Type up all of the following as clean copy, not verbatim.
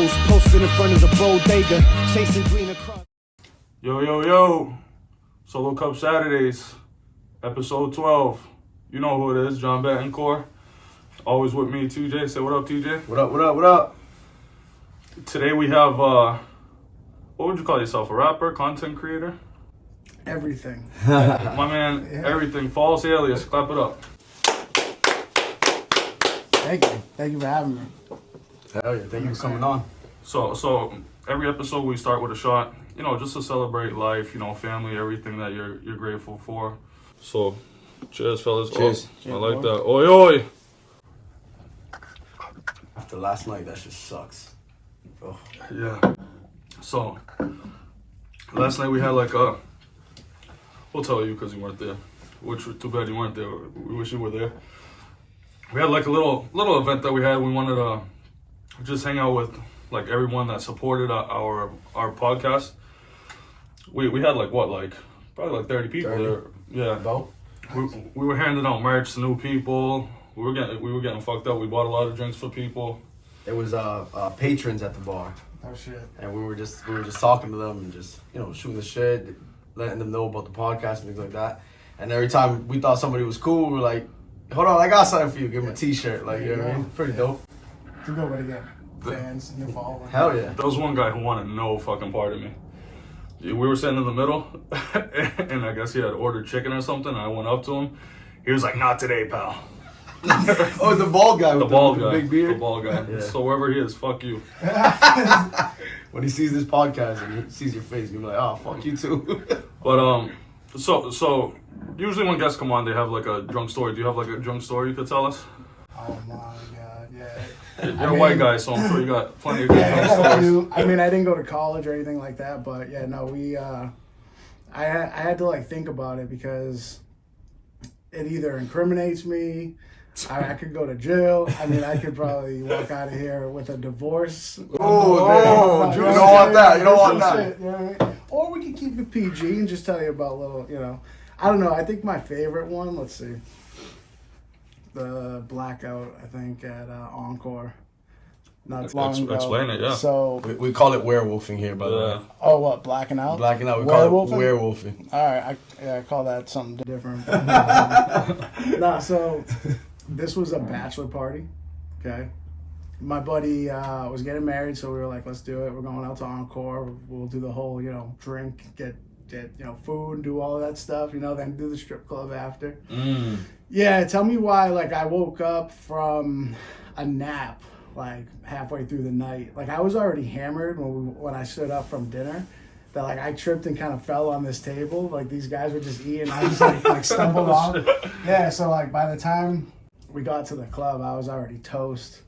O's posted in front of the bodega, chasing green across. Yo. Solo Cup Saturdays, episode 12. You know who it is, John Betancourt. Always with me, TJ. Say what up, TJ. What up? Today we have, what would you call yourself? A rapper, content creator? Everything. My man, everything. False Alias. Clap it up. Thank you for having me. Hell yeah, thank you for coming on. So every episode we start with a shot, just to celebrate life, family, everything that you're grateful for. So, cheers, fellas. Cheers. Oh, I like that. Oi. After last night, that shit sucks. Oh. Yeah. So, last night we had we'll tell you because you weren't there. Which, too bad you weren't there. We wish you were there. We had a little event that we had. We wanted to just hang out with everyone that supported our podcast. We had probably 30 people 30. There. Yeah. About? We were handing out merch to new people. We were getting fucked up. We bought a lot of drinks for people. It was patrons at the bar. Oh shit. And we were just talking to them and just shooting the shit, letting them know about the podcast and things like that. And every time we thought somebody was cool, we were like, hold on, I got something for you. Give them a t-shirt. You know what I mean? Pretty dope. It's a good way to get fans and following. Hell yeah. There was one guy who wanted no fucking part of me. We were sitting in the middle, and I guess he had ordered chicken or something, and I went up to him. He was like, not today, pal. Oh, the bald guy with the big beard? The bald guy. Yeah. So wherever he is, fuck you. When he sees this podcast and he sees your face, he'll be like, oh, fuck you too. But, so usually when guests come on, they have a drunk story. Do you have a drunk story you could tell us? Oh my god, yeah. You're a white guy, so I'm sure you got plenty of good drunk stories. I didn't go to college or anything like that, but yeah, no, I had to think about it because it either incriminates me, I could go to jail. I could probably walk out of here with a divorce. You don't want that. You don't want that. Shit, you know what I mean? Or we could keep it PG and just tell you about little, I don't know. I think my favorite one, let's see, the blackout, I think, at Encore. Not long ago. Explain it, yeah. So We call it werewolfing here, by the way. Oh, what, blacking out? Blacking out. We call it werewolfing. All right, I call that something different. So this was a bachelor party, okay? My buddy was getting married, so we were like, let's do it. We're going out to Encore. We'll do the whole, drink, get food, do all that stuff, then do the strip club after. Yeah, tell me why, I woke up from a nap, halfway through the night. I was already hammered when I stood up from dinner. That I tripped and kind of fell on this table. These guys were just eating. I just stumbled off. Yeah, so by the time we got to the club, I was already toast.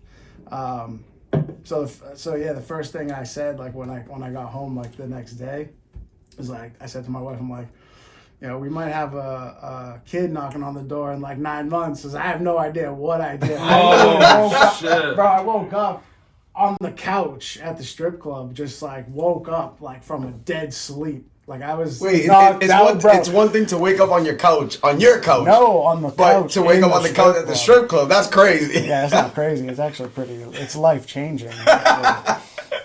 So the first thing I said when I got home the next day was I said to my wife, I'm like, we might have a kid knocking on the door in 9 months, because I have no idea what I did. Shit. Bro, I woke up on the couch at the strip club, just woke up from a dead sleep. I was... Wait, it's one thing to wake up on your couch. No, on the couch. But to wake up on the couch at the strip club, that's crazy. Yeah, it's not crazy. It's actually it's life-changing.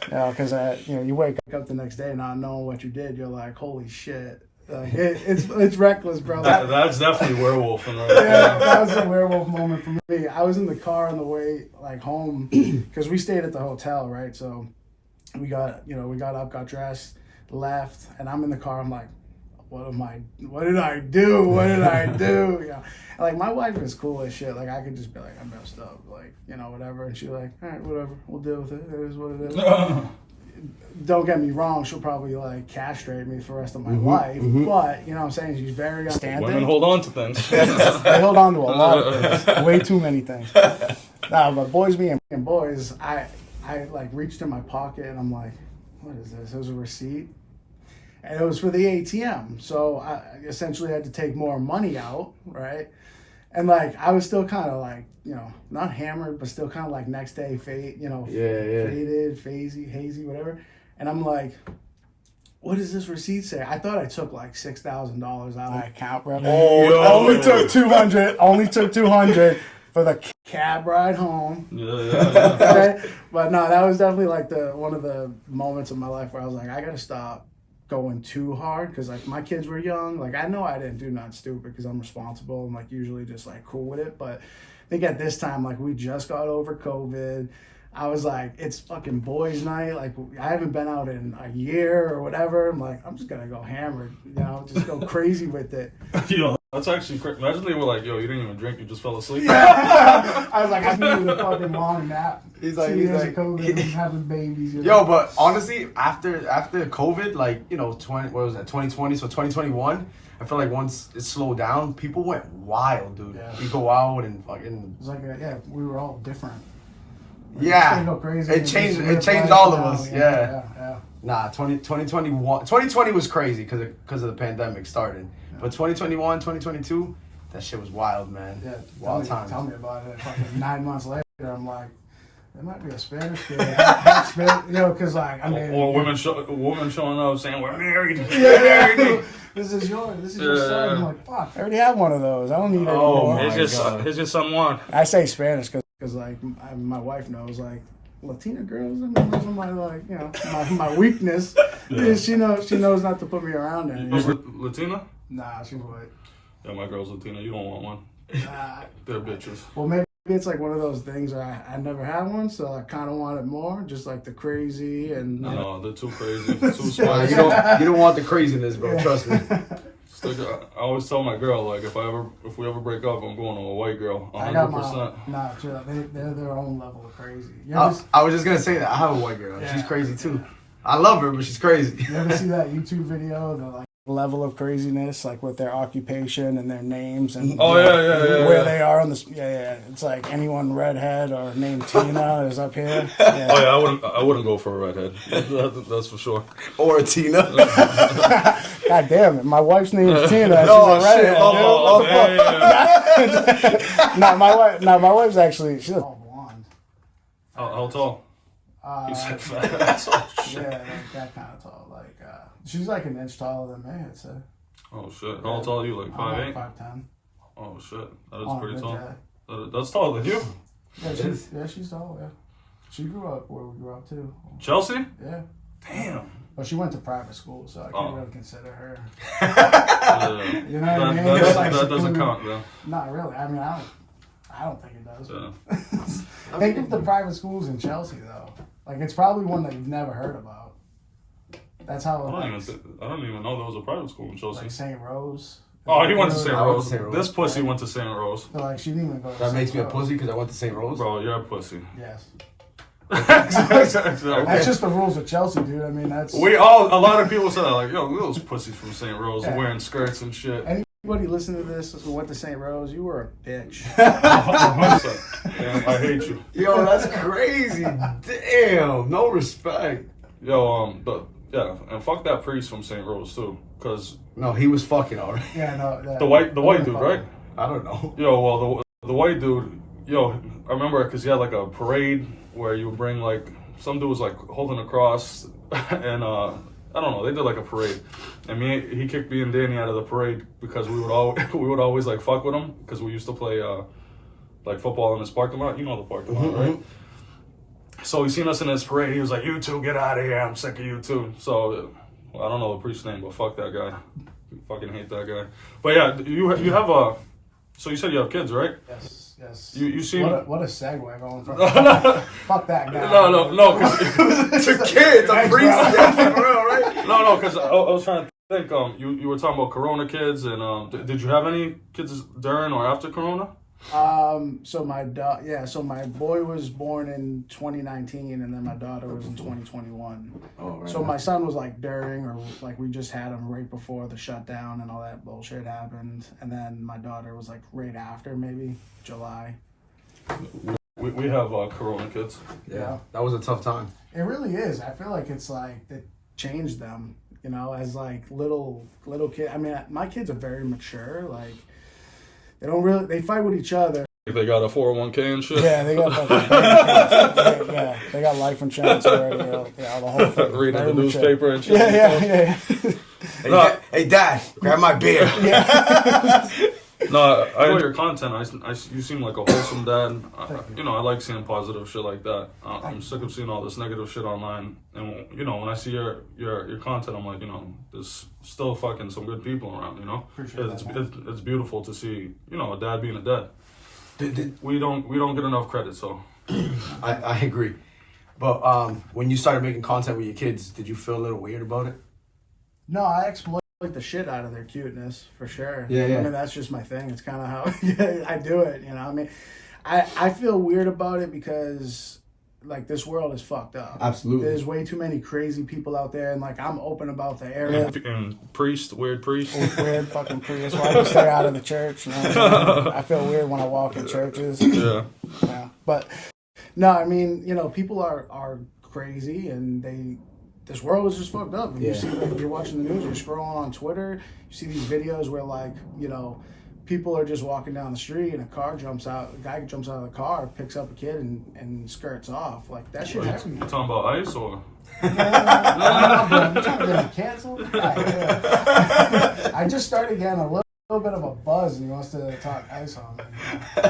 Because you wake up the next day not knowing what you did. You're like, holy shit. It's reckless, bro. That's definitely werewolfing, right? Yeah, that was a werewolf moment for me. I was in the car on the way home because we stayed at the hotel, right? So we got up, got dressed, left, and I'm in the car. I'm like, what did I do? What did I do? My wife is cool as shit. I could just be like, I messed up, whatever, and she's like, all right, whatever, we'll deal with it. It is what it is. Don't get me wrong, she'll probably castrate me for the rest of my life, but what I'm saying, she's very understanding. Women hold on to things. They hold on to a lot of things, way too many things. But boys being boys, I reached in my pocket and I'm like, what is this? It was a receipt, and it was for the ATM. So I essentially had to take more money out, right? And I was still kind of not hammered, but still kind of next day faded, hazy, whatever. And I'm like, what does this receipt say? I thought I took $6,000 out of my account, bro. Oh, only took 200. for the cab ride home. Yeah. Okay? But no, that was definitely like one of the moments of my life where I was like, I gotta stop going too hard because like my kids were young. Like I know I didn't do nothing stupid because I'm responsible and like usually just like cool with it. But I think at this time, like we just got over COVID. I was like, it's fucking boys' night. Like I haven't been out in a year or whatever. I'm like, I'm just gonna go hammered, just go crazy with it. That's actually crazy. Imagine they were like, yo, you didn't even drink, you just fell asleep. I was like, I needed a fucking long nap. He's like, 2 years of COVID and having babies. Yo, but honestly, after COVID, like 2020, so 2021. I feel like once it slowed down, people went wild, dude. Yeah. We go out and fucking. It was like, we were all different. Like, Yeah, go crazy it and changed. just It live changed life all of now. us. Yeah. Yeah. Nah, 2020 was crazy because of the pandemic started. Yeah. But 2021, 2022, that shit was wild, man. Yeah, Wild times. tell me about it. Fucking 9 months later, I'm like, there might be a Spanish kid. Because like, I mean, Or women showing up saying, we're married. Yeah. This is yours. This is your son. I'm like, fuck, I already have one of those. I don't need any more. my Here's your son Juan. I say Spanish because like my wife knows like Latina girls. I mean, those are my like my weakness. Yeah. She knows not to put me around Is there. Latina? Nah, she's white. Yeah, my girl's Latina. You don't want one. Nah. They're bitches. Well, maybe it's like one of those things where I never had one, so I kind of want it more, just like the crazy and. No, they're too crazy, too Nah, spicy. you don't want the craziness, bro. Trust me. I always tell my girl, like, if we ever break up, I'm going to a white girl, I got 100%. Nah, chill. They're their own level of crazy. I was just gonna say that I have a white girl. Yeah. She's crazy too. I love her, but she's crazy. You ever see that YouTube video, the like level of craziness, like with their occupation and their names and Oh, yeah. where they are on the It's like anyone redhead or named Tina is up here. Yeah. Oh yeah, I wouldn't go for a redhead. That's for sure. Or a Tina. God damn it, my wife's name is Tina. She's Oh, a redhead. shit. Yeah. My wife's actually she's all blonde. How tall? He said fat. Yeah, like that kind of tall. Like she's like an inch taller than me, I'd say. Oh shit. How tall are you? Like 5'8"? 5'10". Oh shit. That is On a pretty good tall. day. That's taller than you. Yeah, she's tall. Yeah, she grew up where we grew up too. Chelsea? Yeah. Damn. But she went to private school, so I can't really consider her. Yeah. You know what I mean? That doesn't count, though. Not really. I mean, I don't think it does. Yeah. Think of the private schools in Chelsea, though. Like, it's probably one that you've never heard about. That's how. I don't even know there was a private school in Chelsea. Like St. Rose. Oh, he went to St. I went to Rose. St. Rose. This pussy went to St. Rose. So, like, she didn't even go to That St. makes me a Rose. pussy because I went to St. Rose. Bro, you're a pussy. Yes. Exactly. That's just the rules of Chelsea, dude. I mean, that's. A lot of people said that, like, yo, those pussies from St. Rose wearing skirts and shit. Anybody listen to this who went to St. Rose, you were a bitch. Damn, I hate you. Yo, that's crazy. Damn, no respect. Yo, and fuck that priest from St. Rose too, cause No, he was fucking alright. Yeah, no. the white dude, right? I don't know. Yo, well, the white dude, I remember because he had like a parade where you would bring like some dude was like holding a cross, and I don't know, they did like a parade, and he kicked me and Danny out of the parade because we would always like fuck with him because we used to play like football in this parking lot. You know the parking lot, right? So he seen us in this parade. He was like, "You two, get out of here! I'm sick of you two." So I don't know the priest's name, but fuck that guy. Fucking hate that guy. But yeah, you have a. So you said you have kids, right? Yes. You seem. What a segue going from. Fuck that guy. No, because It's a kid, it's a priest. Yeah, for real, right? no, because I was trying to think. You were talking about Corona kids, and did you have any kids during or after Corona? So my boy was born in 2019, and then my daughter was in 2021. Oh, right. So my son was like during, or like we just had him right before the shutdown and all that bullshit happened, and then my daughter was like right after, maybe July. We have Corona kids. Yeah, that was a tough time. It really is. I feel like it's like it changed them, as like little kid. I mean, my kids are very mature. Like they fight with each other. They got a 401k and shit. Yeah, they got fucking they got life insurance already. The whole thing. Reading Very the mature. newspaper and shit. Yeah. Hey, Dad, grab my beer. No, I enjoy your content. You seem like a wholesome dad. I like seeing positive shit like that. I'm sick of seeing all this negative shit online. And when I see your content, I'm like, there's still fucking some good people around. Appreciate that, It's beautiful to see, a dad being a dad. We don't get enough credit, so. I agree. But when you started making content with your kids, did you feel a little weird about it? No, I exploit the shit out of their cuteness for sure. Yeah. I mean, that's just my thing. It's kind of how I do it. I mean, I feel weird about it because like this world is fucked up. Absolutely. There's way too many crazy people out there, and like I'm open about the area. And weird priest. Weird fucking priest. Why do you stay out of the church? I feel weird when I walk in churches. Yeah. Yeah. But no, I mean, people are crazy, and this world is just fucked up. And you see, like, you're watching the news, you're scrolling on Twitter, you see these videos where, like, people are just walking down the street and a guy jumps out of the car, picks up a kid and skirts off. Like, that shit happens. You talking about ICE or? No, I'm trying to get him canceled. I just started getting a little bit of a buzz, and he wants to talk ice on me.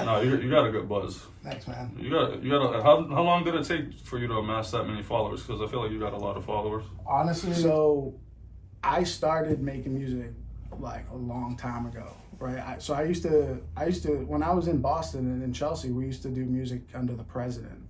No, you got a good buzz. Thanks, man. You got. How long did it take for you to amass that many followers? Because I feel like you got a lot of followers. Honestly, so I started making music like a long time ago, right? So I used to when I was in Boston and in Chelsea, we used to do music under the president.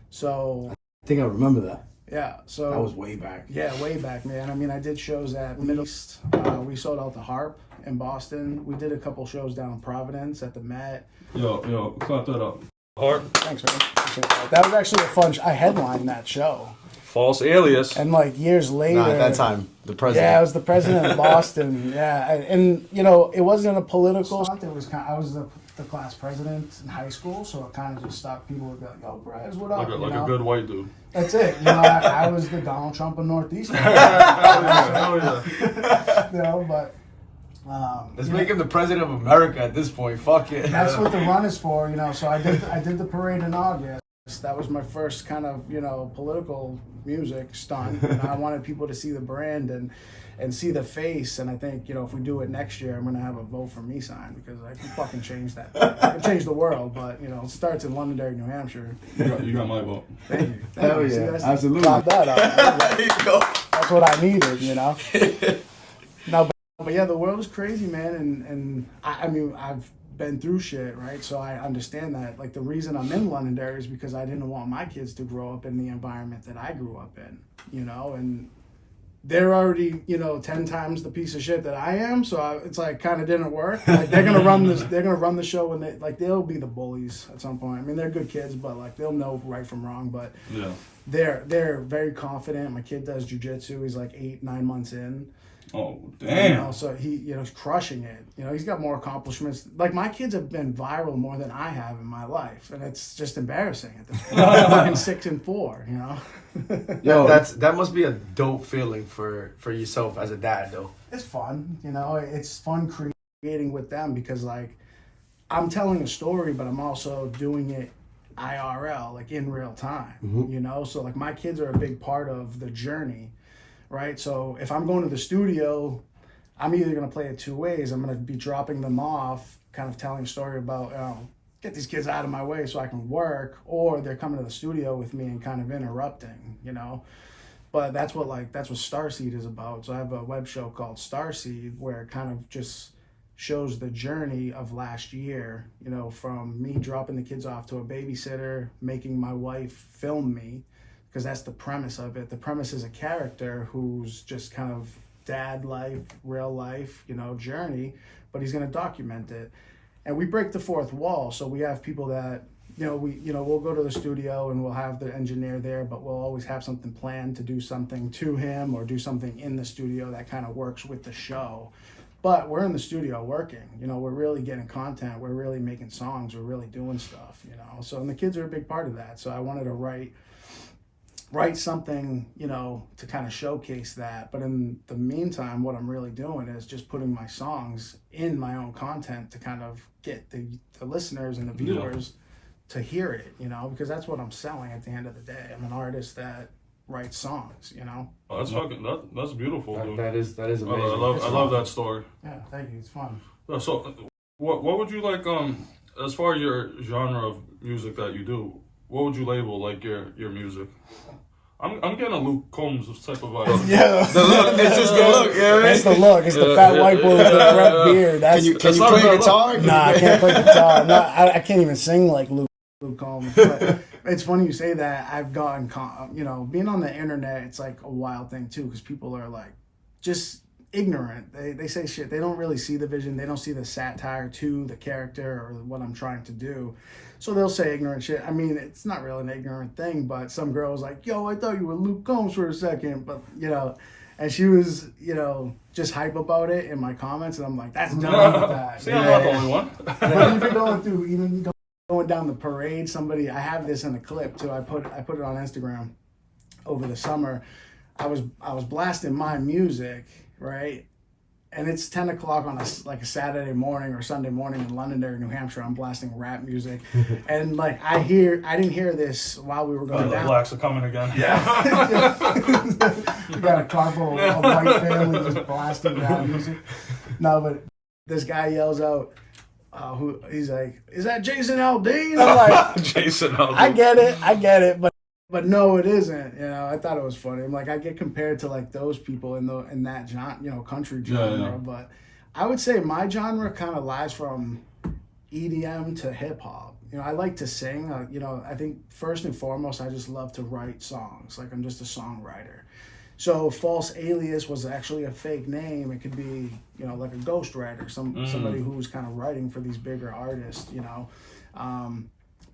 So I think I remember that. yeah, so That was way back. Yeah, way back, man. I mean, I did shows at Middle East. We sold out the Harp in Boston. We did a couple shows down in Providence at the Met. Yo, clap that up. Hard. Thanks, man. Appreciate that. That was actually a fun. I headlined that show, False Alias. and like years later. At that time, the president. Yeah, I was the president of Boston. Yeah, and it wasn't a political stunt. It was I was the class president in high school, so it kind of just stopped. People would be like, "Yo, Bryce, what up?" Like a good white dude. That's it. I was the Donald Trump of Northeast. Hell yeah. But. Let's make him the president of America at this point. Fuck it. That's what the run is for, So I did the parade in August. That was my first kind of political music stunt. And I wanted people to see the brand and see the face. And I think if we do it next year, I'm gonna have a vote for me sign because I can fucking change that. I can change the world, but it starts in Londonderry, New Hampshire. You got my vote. Thank you. Hell See, yeah, that's- absolutely. Clap that up. There you go. That's what I needed, No, but yeah, the world is crazy, man, and I mean, I've been through shit, right? So I understand that. Like, the reason I'm in Londonderry is because I didn't want my kids to grow up in the environment that I grew up in, and they're already, 10 times the piece of shit that I am, so it's like kind of didn't work. Like, they're gonna run the show when they'll be the bullies at some point. I mean, they're good kids, but like they'll know right from wrong, but Yeah. they're very confident. My kid does jujitsu. He's like 8-9 months in. Oh damn. So he's crushing it. He's got more accomplishments. Like, my kids have been viral more than I have in my life, and it's just embarrassing at this point. Fucking 6 and 4, Yo, that must be a dope feeling for yourself as a dad, though. It's fun, It's fun creating with them because, like, I'm telling a story, but I'm also doing it IRL, like in real time. So like my kids are a big part of the journey. Right, so if I'm going to the studio, I'm either going to play it two ways. I'm going to be dropping them off, kind of telling a story about, get these kids out of my way so I can work, or they're coming to the studio with me and kind of interrupting, But that's what Starseed is about. So I have a web show called Starseed where it kind of just shows the journey of last year, from me dropping the kids off to a babysitter, making my wife film me. Because that's the premise of it. The premise is a character who's just kind of dad life, real life, journey, but he's going to document it. And we break the fourth wall. So we have people that, we'll go to the studio and we'll have the engineer there, but we'll always have something planned to do something to him or do something in the studio that kind of works with the show. But we're in the studio working, we're really getting content. We're really making songs. We're really doing stuff, So, and the kids are a big part of that. So I wanted to write something, to kind of showcase that. But in the meantime, what I'm really doing is just putting my songs in my own content to kind of get the listeners and the viewers to hear it, because that's what I'm selling at the end of the day. I'm an artist that writes songs, Oh, that's beautiful, dude. That is amazing. I love that story. Yeah, thank you. It's fun. So What would you like as far as your genre of music that you do? What would you label like your music? I'm getting a Luke Combs type of vibe. Yeah, The look, it's just the look, you know what I mean? it's the look. It's the fat white boy with the red beard. That's, Can you not play a bad guitar? nah, I can't play guitar. No, I can't even sing like Luke Combs. But it's funny you say that. I've gotten, being on the internet, it's like a wild thing too, because people are like just ignorant. They say shit. They don't really see the vision. They don't see the satire to the character or what I'm trying to do. So they'll say ignorant shit. I mean, it's not really an ignorant thing, but some girl was like, yo, I thought you were Luke Combs for a second. But, and she was, just hype about it in my comments. And I'm like, that's done with that. See, I'm not the only one. But even going down the parade, I have this in a clip too. I put it on Instagram over the summer. I was blasting my music, right? And it's 10 o'clock on a Saturday morning or Sunday morning in Londonderry, New Hampshire. I'm blasting rap music. And like, I didn't hear this while we were going The down. blacks are coming again. We got a car full of white family just blasting rap music. No, but this guy yells out, he's like, is that Jason Aldean? I'm like, Jason Aldean. I get it, but no, it isn't. I thought it was funny. I'm like, I get compared to like those people in that genre, country genre. Yeah. But I would say my genre kind of lies from EDM to hip hop. I like to sing. I think first and foremost, I just love to write songs. Like I'm just a songwriter. So False Alias was actually a fake name. It could be, like a ghostwriter, somebody who's kind of writing for these bigger artists,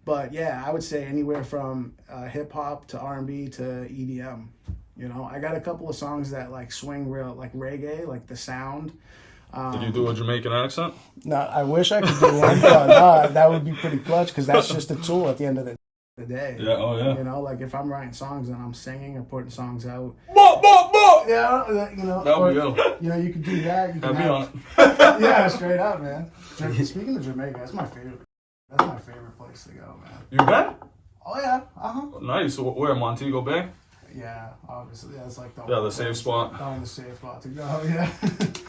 But yeah, I would say anywhere from hip hop to R&B to EDM. I got a couple of songs that like swing real, like reggae, like the sound. Did you do a Jamaican accent? No, I wish I could do one, but no, that would be pretty clutch because that's just a tool at the end of the day. Yeah, oh yeah. Like if I'm writing songs and I'm singing or putting songs out. Bo, bo, bo! Yeah, That would be you can do that. You can That'd be have, on it. yeah, straight up, man. Speaking of Jamaica, that's my favorite. That's my favorite place to go, man. You been? Oh yeah, Nice. Where, Montego Bay? Yeah, obviously, that's like the safe spot. The safe spot to go. Yeah.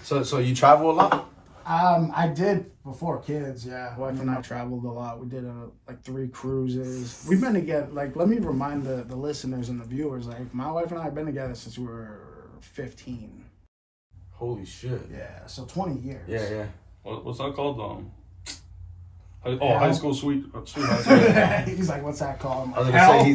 So you travel a lot? I did before kids. Yeah, wife and I traveled a lot. We did like 3 cruises. We've been together. Like, let me remind the listeners and the viewers. Like, my wife and I have been together since we were 15. Holy shit. Yeah, so 20 years. Yeah. What's that called? Hell. High school sweethearts. He's like, what's that called? I was gonna say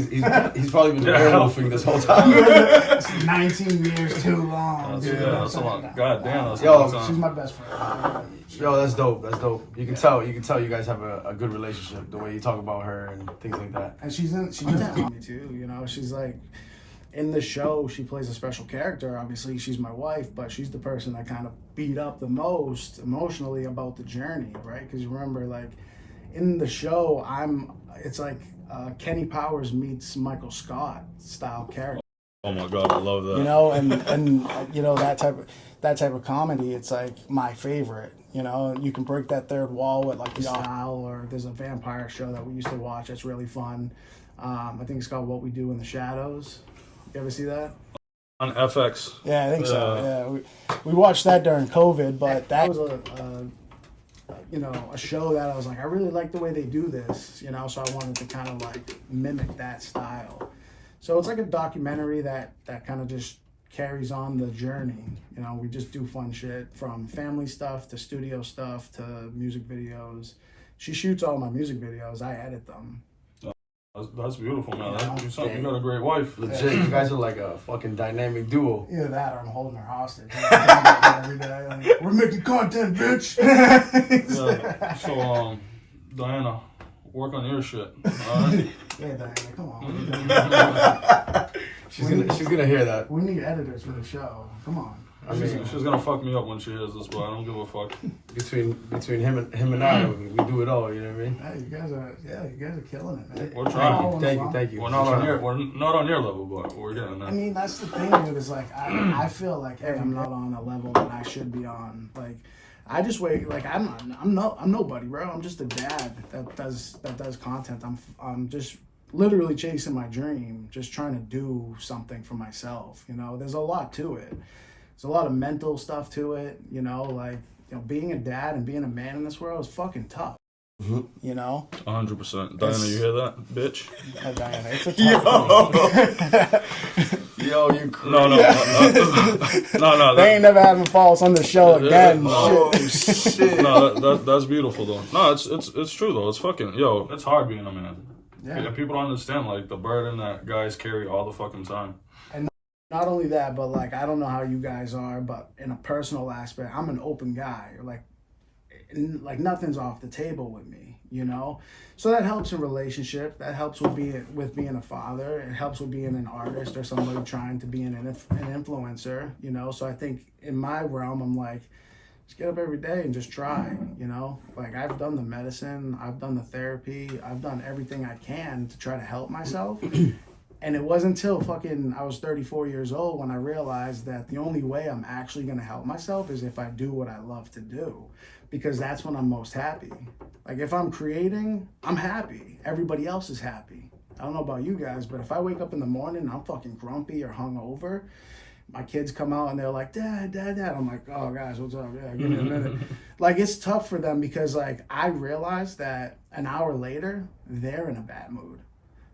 he's probably been airwolfing this whole time. It's 19 years too long. That's a lot. God damn, that's a Yo, long time. She's my best friend. Yo, that's dope. That's dope. You can tell you guys have a good relationship the way you talk about her and things like that. And she's in me too. She's like in the show. She plays a special character. Obviously, she's my wife, but she's the person I kind of beat up the most emotionally about the journey, right? Because you remember, like in the show, it's like Kenny Powers meets Michael Scott style character. Oh my god, I love that. And that type of comedy, it's like my favorite. You can break that third wall with like the style, or there's a vampire show that we used to watch that's really fun. I think it's called What We Do in the Shadows. You ever see that? On FX. Yeah, I think so. Yeah, we watched that during COVID, but that was a show that I was like, I really like the way they do this, so I wanted to kind of like mimic that style. So it's like a documentary that kind of just carries on the journey. We just do fun shit from family stuff to studio stuff to music videos. She shoots all my music videos. I edit them. That's beautiful, man. You got a great wife. Legit, you guys are like a fucking dynamic duo. Either that or I'm holding her hostage. Every day, like, we're making content, bitch. Yeah. So, Diana, work on your shit. All right? Yeah, Diana, come on. She's gonna hear that. We need editors for the show. Come on. She's gonna fuck me up when she hears this, but I don't give a fuck. Between him and I, we do it all. You know what I mean? Hey, you guys are killing it, man. We're trying. Thank you. We're not on your level, but we're getting there. I mean, that's the thing, dude. Is like I feel like I'm not on a level that I should be on. Like, I just wait. Like, I'm nobody, bro. I'm just a dad that does content. I'm just literally chasing my dream, just trying to do something for myself. There's a lot to it. There's a lot of mental stuff to it. Like being a dad and being a man in this world is fucking tough. You know? 100%. Diana, you hear that, bitch? Diana, it's a tough Yo, you crazy. No. They ain't never having False on the show again. Oh, shit. No, that's beautiful though. No, it's true though. It's fucking it's hard being a man. Yeah. People don't understand like the burden that guys carry all the fucking time. And not only that, but like I don't know how you guys are, but in a personal aspect, I'm an open guy. Like nothing's off the table with me, you know? So that helps in relationship. That helps with being a father. It helps with being an artist or somebody trying to be an influencer, you know? So I think in my realm, I'm like, just get up every day and just try, you know? Like I've done the medicine, I've done the therapy, I've done everything I can to try to help myself. And it wasn't until I was 34 years old when I realized that the only way I'm actually going to help myself is if I do what I love to do, because that's when I'm most happy. Like if I'm creating, I'm happy. Everybody else is happy. I don't know about you guys, but if I wake up in the morning and I'm fucking grumpy or hungover, my kids come out and they're like, Dad. I'm like, oh guys, what's up? Yeah, give me a minute. Like it's tough for them because like I realized that an hour later, they're in a bad mood.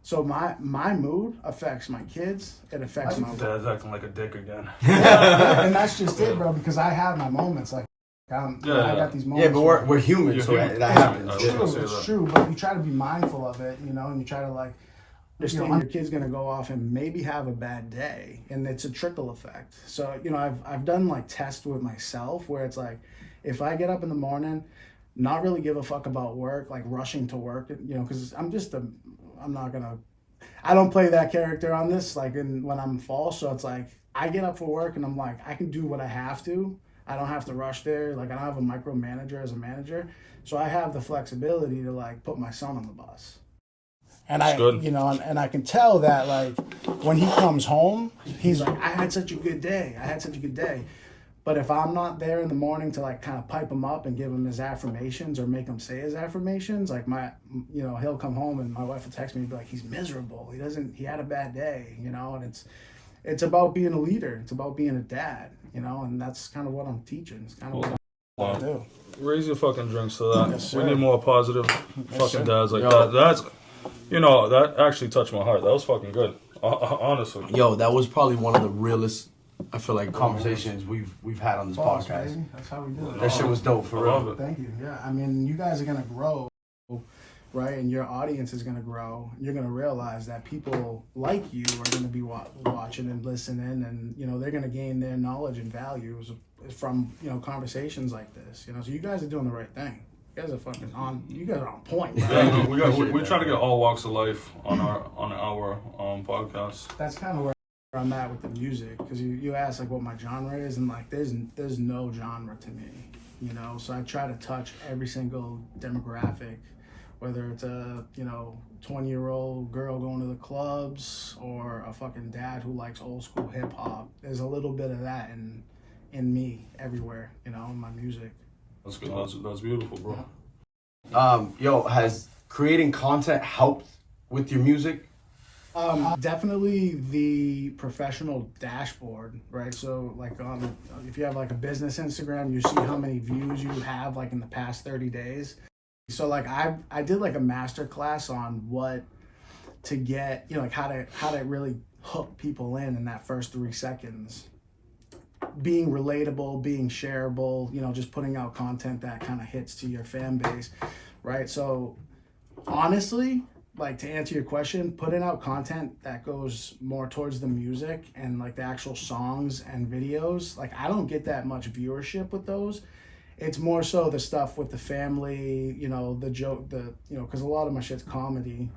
So my mood affects my kids. It affects my Dad's acting like a dick again. yeah, and that's just it, bro. Because I have my moments. Like, I got these moments. Yeah, but we're human, so human. that happens. It's true. But you try to be mindful of it, you know, and you try to like understand your kid's gonna go off and maybe have a bad day, and it's a trickle effect. So you know, I've done like tests with myself where it's like, if I get up in the morning, not really give a fuck about work, like rushing to work, you know, because I don't play that character on this, like when I'm False. So it's like, I get up for work and I'm like, I can do what I have to. I don't have to rush there. Like I don't have a micromanager as a manager. So I have the flexibility to like put my son on the bus. And and I can tell that like when he comes home, he's like, I had such a good day. But if I'm not there in the morning to like kind of pipe him up and give him his affirmations or make him say his affirmations, like he'll come home and my wife will text me and be like, he's miserable. He had a bad day, you know, and it's about being a leader. It's about being a dad, you know, and that's kind of what I'm teaching. It's kind of what I do. Raise your fucking drinks to that. Yes, we sir. need more positive fucking dads like that. That's, that actually touched my heart. That was fucking good. Honestly. Yo, that was probably one of the realest, I feel like, conversations we've had on this podcast. Baby. That's how we do it. That shit was dope, for real. Thank you. Yeah, I mean, you guys are gonna grow, right? And your audience is gonna grow. You're gonna realize that people like you are gonna be watching and listening, and you know they're gonna gain their knowledge and values from conversations like this. You know, so you guys are doing the right thing. You guys are fucking on. You guys are on point. Right? Yeah, we try to get all walks of life on our podcast. That's kind of where I'm at with the music, because you asked like what my genre is, and like there's no genre to me, you know. So I try to touch every single demographic, whether it's a 20-year-old girl going to the clubs or a fucking dad who likes old school hip hop. There's a little bit of that in me everywhere, in my music. That's good. That's beautiful, bro. Yo, has creating content helped with your music? Definitely the professional dashboard, right? So like if you have like a business Instagram, you see how many views you have like in the past 30 days. So like I did like a master class on what to get, like how to really hook people in that first 3 seconds. Being relatable, being shareable, just putting out content that kind of hits to your fan base, right? So honestly, like to answer your question, putting out content that goes more towards the music and like the actual songs and videos, like I don't get that much viewership with those. It's more so the stuff with the family, the joke, because a lot of my shit's comedy,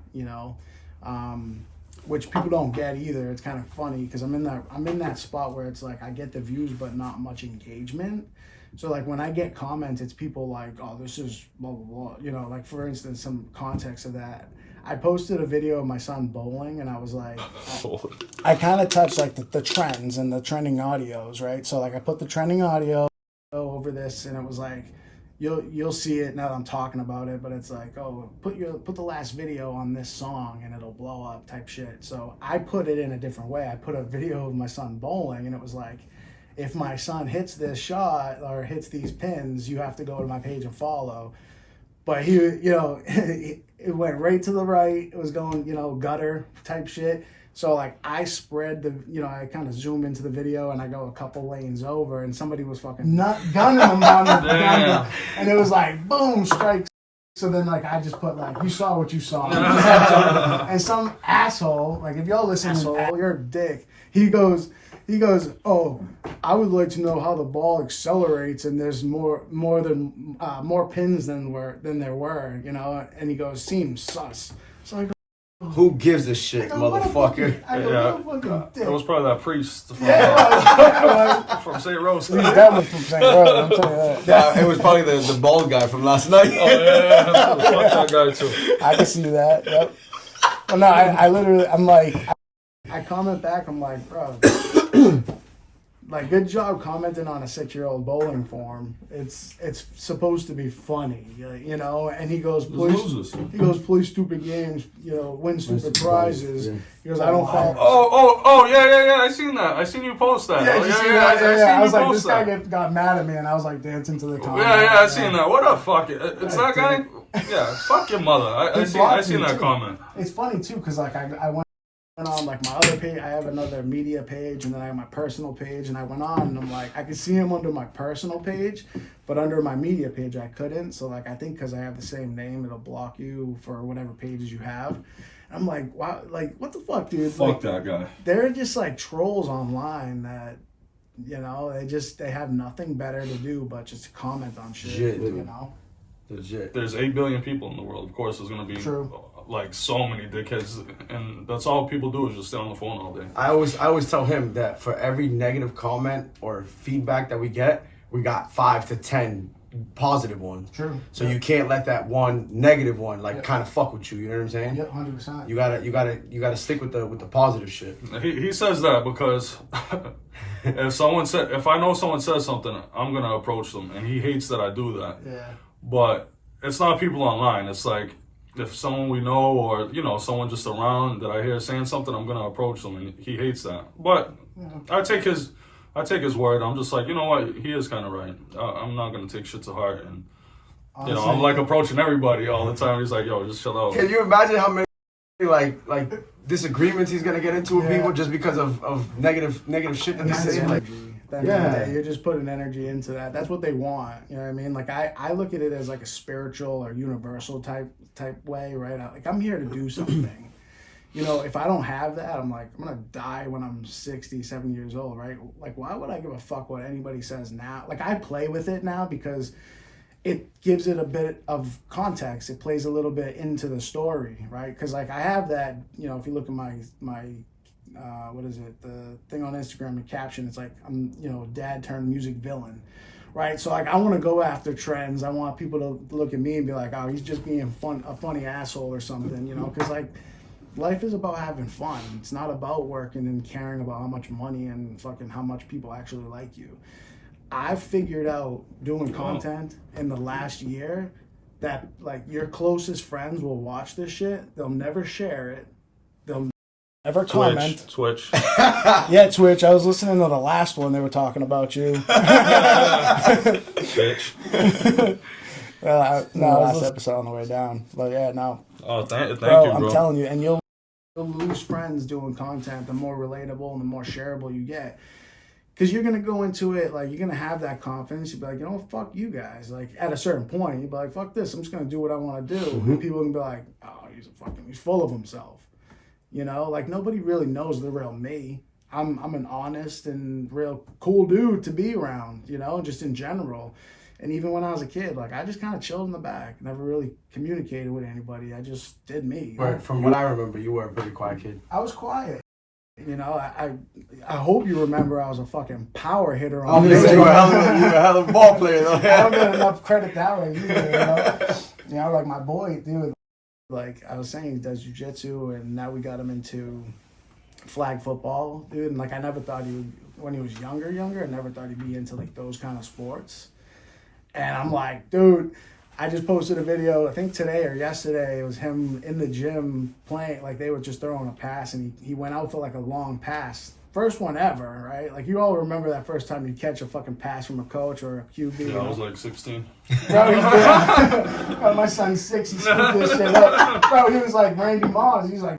which people don't get either. It's kind of funny because I'm in that spot where it's like I get the views but not much engagement. So like when I get comments, it's people like, oh, this is blah blah blah. Like for instance, some context of that. I posted a video of my son bowling, and I was like, I kind of touched like the trends and the trending audios, right? So like I put the trending audio over this, and it was like, you'll see it now that I'm talking about it, but it's like, oh, put the last video on this song and it'll blow up type shit. So I put it in a different way. I put a video of my son bowling, and it was like, if my son hits this shot or hits these pins, you have to go to my page and follow. But he, it went right to the right. It was going, gutter type shit. So like I spread I kind of zoom into the video and I go a couple lanes over and somebody was fucking gunning him down the, and it was like boom, strikes. So then like I just put like, you saw what you saw. And some asshole, like if y'all listen, you're a dick. He goes, oh, I would like to know how the ball accelerates and there's more pins than there were, and he goes, seems sus. So I go, who gives a shit, motherfucker? It was probably that priest from St. Rose. He's definitely from St. Rose, I'm telling you that. Yeah, it was probably the bald guy from last night. Oh, yeah. Fuck that guy, too. I can see that, yep. Well, no, I literally, I'm like, I comment back, I'm like, bro, like, good job commenting on a 6-year-old bowling form. It's supposed to be funny, and he goes, play stupid games, win stupid prizes. Yeah. He goes, I don't follow. Oh, yeah, I seen that. I seen you post that. Yeah. I was like, this guy got mad at me, and I was like dancing to the comment. Yeah, I seen that. What the fuck? It's that guy? Yeah, fuck your mother. I seen that comment. It's funny, too, because, like, I went on like my other page. I have another media page and then I have my personal page, and I went on and I'm like, I could see him under my personal page, but under my media page I couldn't. So like I think because I have the same name, it'll block you for whatever pages you have. And I'm like, wow, like what the fuck, dude? Fuck that guy. They're just like trolls online that they have nothing better to do but just comment on shit. Legit. There's 8 billion people in the world. Of course, there's gonna be like so many dickheads, and that's all people do is just stay on the phone all day. I always tell him that for every negative comment or feedback that we get, we got 5 to 10 positive ones. True. So you can't let that one negative one kind of fuck with you. You know what I'm saying? Yep, 100%. You gotta stick with the positive shit. He says that because if I know someone says something, I'm gonna approach them, and he hates that I do that. Yeah. But it's not people online. It's like if someone we know or someone just around that I hear saying something, I'm gonna approach them, and he hates that. But I take his word. I'm just like, you know what, he is kind of right. I'm not gonna take shit to heart, and honestly, I'm like approaching everybody all the time. He's like, yo, just chill out. Can you imagine how many like disagreements he's gonna get into with people just because of negative shit that he's saying? You're just putting energy into that. That's what they want. You know what I mean? Like I look at it as like a spiritual or universal type way, right? Like I'm here to do something. If I don't have that, I'm like, I'm gonna die when I'm 67 years old, right? Like why would I give a fuck what anybody says now? Like I play with it now because it gives it a bit of context. It plays a little bit into the story, right? Because like I have that, if you look at my what is it? The thing on Instagram, the caption, it's like I'm, dad turned music villain, right? So like I want to go after trends. I want people to look at me and be like, oh, he's just being a funny asshole or something, because like life is about having fun. It's not about working and caring about how much money and fucking how much people actually like you. I've figured out doing content in the last year that like your closest friends will watch this shit. They'll never share it. They'll never comment. Twitch. Yeah, Twitch. I was listening to the last one. They were talking about you. Bitch. Last episode on the way down. But yeah, no. Oh, thank you, bro. I'm telling you, and you'll lose friends doing content. The more relatable and the more shareable you get. Because you're going to go into it, like, you're going to have that confidence. You'll be like, fuck you guys. Like, at a certain point, you'll be like, fuck this. I'm just going to do what I want to do. Mm-hmm. And people can be like, oh, he's full of himself. Like, nobody really knows the real me. I'm an honest and real cool dude to be around, just in general. And even when I was a kid, like, I just kind of chilled in the back. Never really communicated with anybody. I just did me. Right. From what I remember, you were a pretty quiet kid. I was quiet. I hope you remember I was a fucking power hitter on this. You were a hell of a ball player, though. I don't get enough credit that way either, like my boy, dude. Like I was saying, he does jiu-jitsu, and now we got him into flag football, dude. And like I never thought he would, when he was younger, I never thought he'd be into like those kind of sports. And I'm like, dude, I just posted a video, I think today or yesterday, it was him in the gym playing, like they were just throwing a pass, and he went out for like a long pass, first one ever, right? Like, you all remember that first time you catch a fucking pass from a coach or a QB. Yeah, I was like 16. Bro, bro, my son's 6. He scooped this shit up. Bro, he was like Randy Moss. He's like,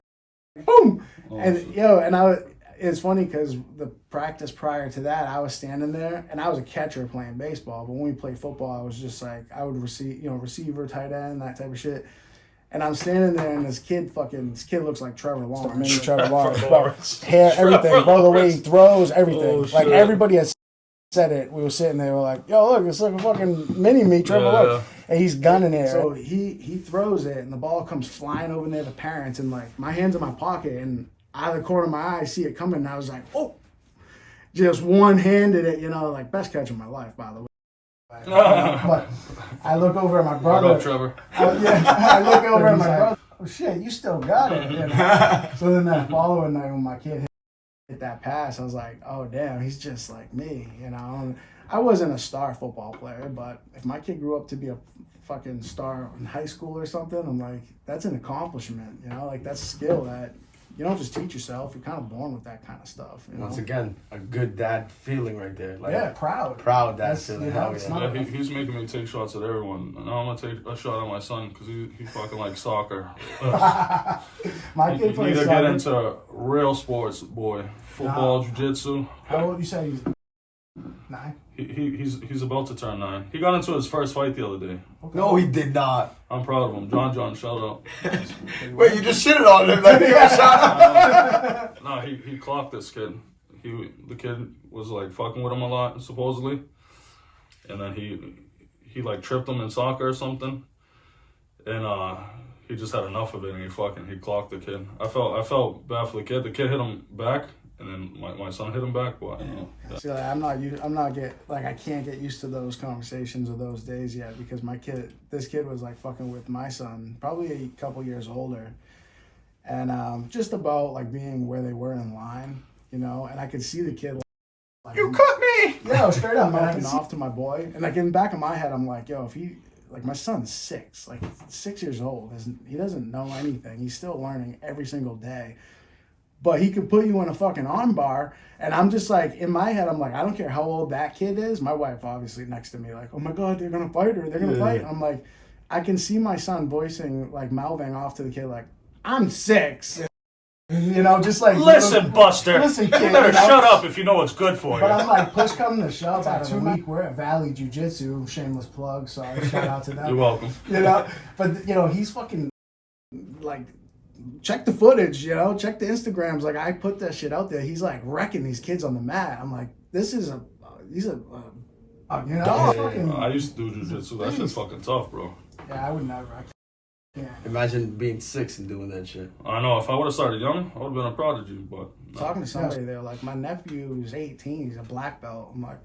boom. And, it's funny because the practice prior to that, I was standing there, and I was a catcher playing baseball. But when we played football, I was just like, I would receiver, tight end, that type of shit. And I'm standing there, and this kid looks like Trevor Lawrence, mini Trevor Lawrence, hair, everything, bro, the way he throws, everything. Like, everybody has said it. We were sitting there, we were like, yo, look, it's like a fucking mini-me, Trevor Lawrence. And he's gunning it. So he throws it, and the ball comes flying over near the parents, and, like, my hand's in my pocket, and out of the corner of my eye, I see it coming, and I was like, oh. Just one-handed it, like, best catch of my life, by the way. But I look over at my brother. What up, Trevor? I look over at my brother. Oh, shit, you still got it. So then that following night when my kid hit that pass, I was like, oh, damn, he's just like me, And I wasn't a star football player, but if my kid grew up to be a fucking star in high school or something, I'm like, that's an accomplishment, Like, that's a skill that you don't just teach yourself. You're kind of born with that kind of stuff. Once again, a good dad feeling right there. Like, proud. Proud dad feeling. He's making me take shots at everyone. And now I'm going to take a shot at my son because he fucking likes soccer. My kid plays either soccer. get into real sports, boy. Football, jiu-jitsu. How old you say he's? 9? He's about to turn 9. He got into his first fight the other day. Okay. No, he did not. I'm proud of him. John, shout out. Wait, you just shitted on him. Like, you got shot out. No, he clocked this kid. The kid was like fucking with him a lot, supposedly. And then he like tripped him in soccer or something. And he just had enough of it and he clocked the kid. I felt bad for the kid. The kid hit him back. And then my son hit him back, but yeah. See, like, I can't get used to those conversations or those days yet because this kid was like fucking with my son, probably a couple years older, and just about like being where they were in line, and I could see the kid. Like, you cut me! Yeah, straight up, mouthing off to my boy, and like in the back of my head, I'm like, yo, if he. Like, my son's 6, like 6 years old. He doesn't know anything. He's still learning every single day. But he could put you in a fucking armbar, and I'm just like, in my head, I'm like, I don't care how old that kid is. My wife obviously next to me, like, oh my God, they're gonna fight her. They're gonna fight. And I'm like, I can see my son voicing, like, mouthing off to the kid, like, I'm 6. Just like, listen, Buster. Listen, kid. You better shut up if you know what's good for you. But I'm like, push come to shove. Out of the week, we're at Valley Jiu-Jitsu. Shameless plug. Sorry, shout out to them. You're welcome. But he's fucking like. Check the footage, check the Instagrams. Like, I put that shit out there. He's like wrecking these kids on the mat. I'm like, I used to do jiu-jitsu. That shit's fucking tough, bro. Yeah, I would never. Yeah. Imagine being 6 and doing that shit. I know. If I would have started young, I would have been a prodigy, but... No. Talking to somebody there, like, my nephew's 18. He's a black belt. I'm like,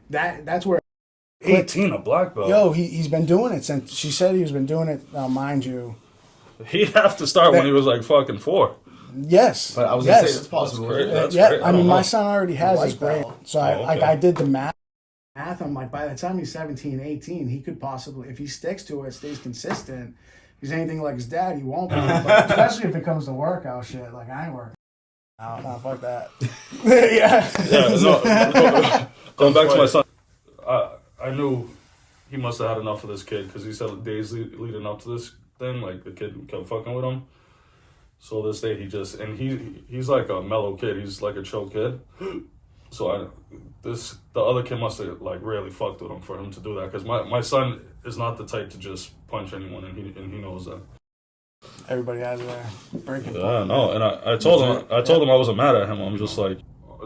that's where... 18, a black belt? Yo, he's been doing it since... She said he's been doing it, mind you... He'd have to start when he was like fucking 4. Yes. But I was going to say it's possible. That's yeah, great. I mean, my son already has his belt. grade. So I did the math. I'm like, by the time he's 17, 18, he could possibly, if he sticks to it, stays consistent, if he's anything like his dad, he won't be. But especially if it comes to workout shit. Like, I ain't working. No, fuck that. Going back to my son, I knew he must have had enough of this kid because he said the days leading up to this thing, like the kid kept fucking with him. So this day he's like a mellow kid. He's like a chill kid. So the other kid must have like really fucked with him for him to do that because my son is not the type to just punch anyone and he knows that. Everybody has their breaking point. Yeah, no, and I told him I wasn't mad at him. I'm just like,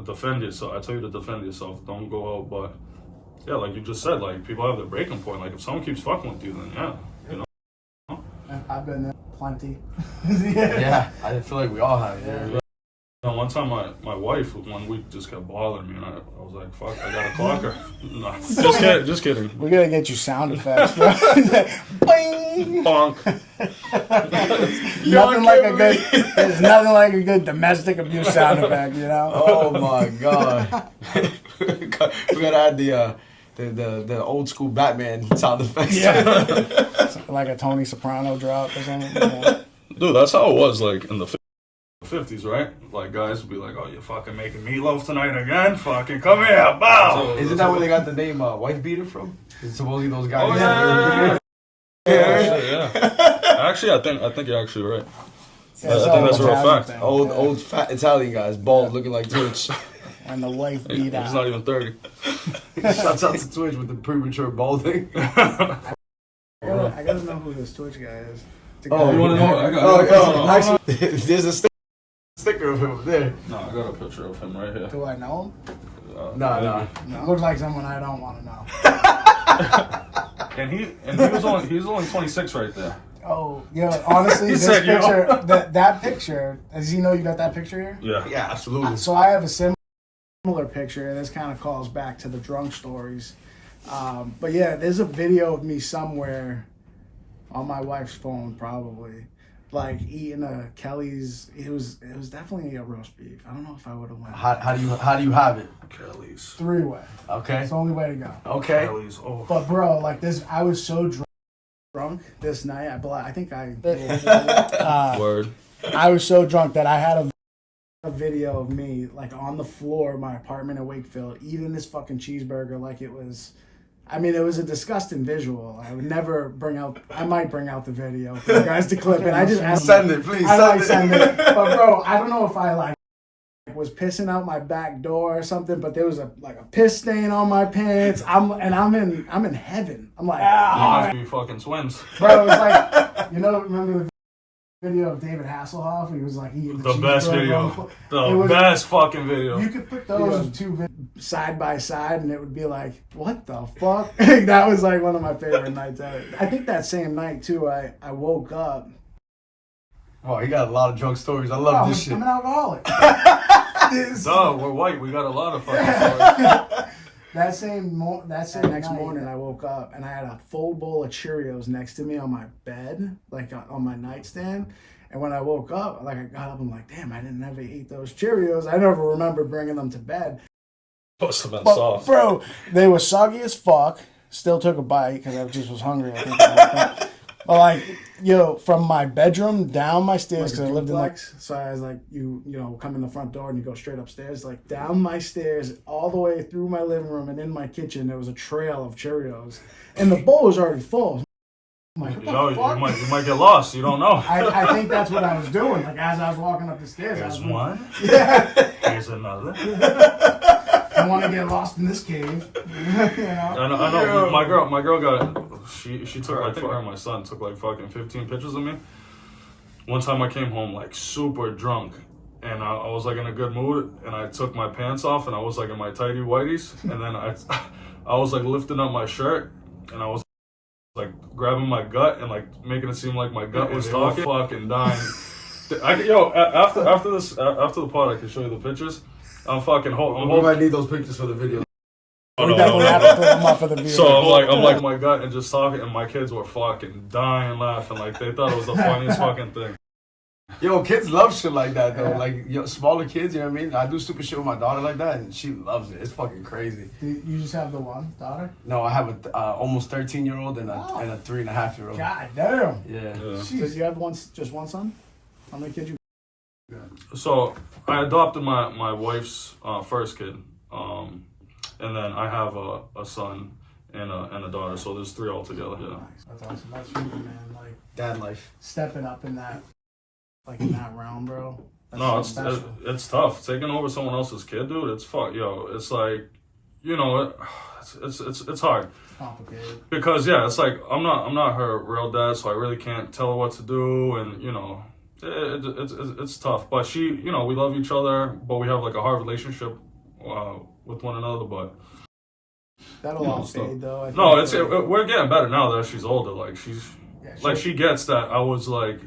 defend yourself. I tell you to defend yourself. Don't go out, but yeah, like you just said, like people have their breaking point. Like if someone keeps fucking with you, then yeah. I've been there plenty. Yeah, I feel like we all have. Yeah. One time my wife 1 week just kept bothering me and I was like, fuck, I gotta clock her. No, just kidding. We're gonna get you sound effects, bro. Boing! Bonk. There's nothing like a good domestic abuse sound effect, Oh my God. We gotta add the old school Batman sound effects. Yeah. Like a Tony Soprano drop or something. Yeah. Dude, that's how it was like in the 50s, right? Like guys would be like, "Oh, you fucking making meatloaf tonight again? Fucking come here, bow." Isn't that where they got the name wife beater from? It's supposedly those guys. Oh yeah. Actually, I think you're actually right. Yeah, I think that's a real Italian fact. thing. Old fat Italian guys, bald, looking like Twitch. And the wife He's beat out. not even 30. Shouts out to Twitch with the premature balding. I gotta know who this Twitch guy is. The Oh, guy- You want to know? I got Actually, there's a sticker of him up there. No, I got a picture of him right here. Do I know Nah. him? No. Looks like someone I don't want to know. And he was only 26 right there. Oh, yeah. Honestly, He this said, yo. picture, that picture. Does he know you got that picture here? Yeah. Yeah, absolutely. So I have a similar picture. This kind of calls back to the drunk stories. But yeah, there's a video of me somewhere on my wife's phone, probably, like eating a Kelly's. It was definitely a roast beef. I don't know if I would have went How do you have it? Kelly's. 3-way. Okay. It's the only way to go. Okay. Kelly's. Oh. But bro, like this, I was so drunk this night. I think I Word. I was so drunk that I had a video of me like on the floor of my apartment in Wakefield eating this fucking cheeseburger like it was. I mean, it was a disgusting visual. I would never bring out. I might bring out the video for you guys to clip it. I just asked Send it, please. I like Send send it. it. But bro, I don't know if I like was pissing out my back door or something, but there was a piss stain on my pants. I'm in heaven. I'm like, You must be fucking twins. bro, it was like, remember the video of David Hasselhoff? He was like eating The best cheeseburger on video. the floor. The It was- best fucking video. You could put those two side by side, and it would be like, what the fuck? That was like one of my favorite nights ever. I think that same night too, I woke up. Oh, you got a lot of drunk stories. I love this shit. I'm an alcoholic. Duh, we're white. We got a lot of fucking stories. That same next morning, I woke up and I had a full bowl of Cheerios next to me on my bed, like on my nightstand. And when I woke up, like I got up, I'm like, damn, I didn't ever eat those Cheerios. I never remember bringing them to bed. Must have been But, soft. bro, they were soggy as fuck. Still took a bite because I just was hungry. I think. But like, from my bedroom down my stairs, because I lived in like, so I was like, you come in the front door and you go straight upstairs, like down my stairs, all the way through my living room and in my kitchen, there was a trail of Cheerios, and the bowl was already full. I'm like, what the fuck? You might get lost. You don't know. I think that's what I was doing. Like as I was walking up the stairs, Here's I was one. Yeah. Here's another. I want to get lost in this cave. I know. My girl got. She took. I think her and my son took like fucking 15 pictures of me. One time I came home like super drunk, and I was like in a good mood, and I took my pants off, and I was like in my tighty whities, and then I was like lifting up my shirt, and I was like grabbing my gut and like making it seem like my gut was talking. Fucking dying. After the pod, I can show you the pictures. I'm fucking We might need those pictures for the video. We definitely have to put them up for the video. So I'm like my gut and just talking, and my kids were fucking dying laughing, like they thought it was the funniest fucking thing. Yo, kids love shit like that though. Like smaller kids, you know what I mean? I do stupid shit with my daughter like that, and she loves it. It's fucking crazy. You just have the one daughter? No, I have a almost 13-year-old and a 3.5-year-old. God damn. Yeah. So you have just one son? How many kids you got? So I adopted my wife's first kid, and then I have a son and a daughter. So there's 3 altogether. Yeah. That's awesome. That's super, man. Like Dad life. stepping up in that, in that realm, bro. That's No, so special. it's tough taking over someone else's kid, dude. It's fuck, yo. It's like, it's hard. Complicated. Because it's like I'm not her real dad, so I really can't tell her what to do, and it's tough. But she, we love each other, but we have like a hard relationship with one another. But That'll all fade, though. I think we're getting better now that she's older. Like she gets that I was like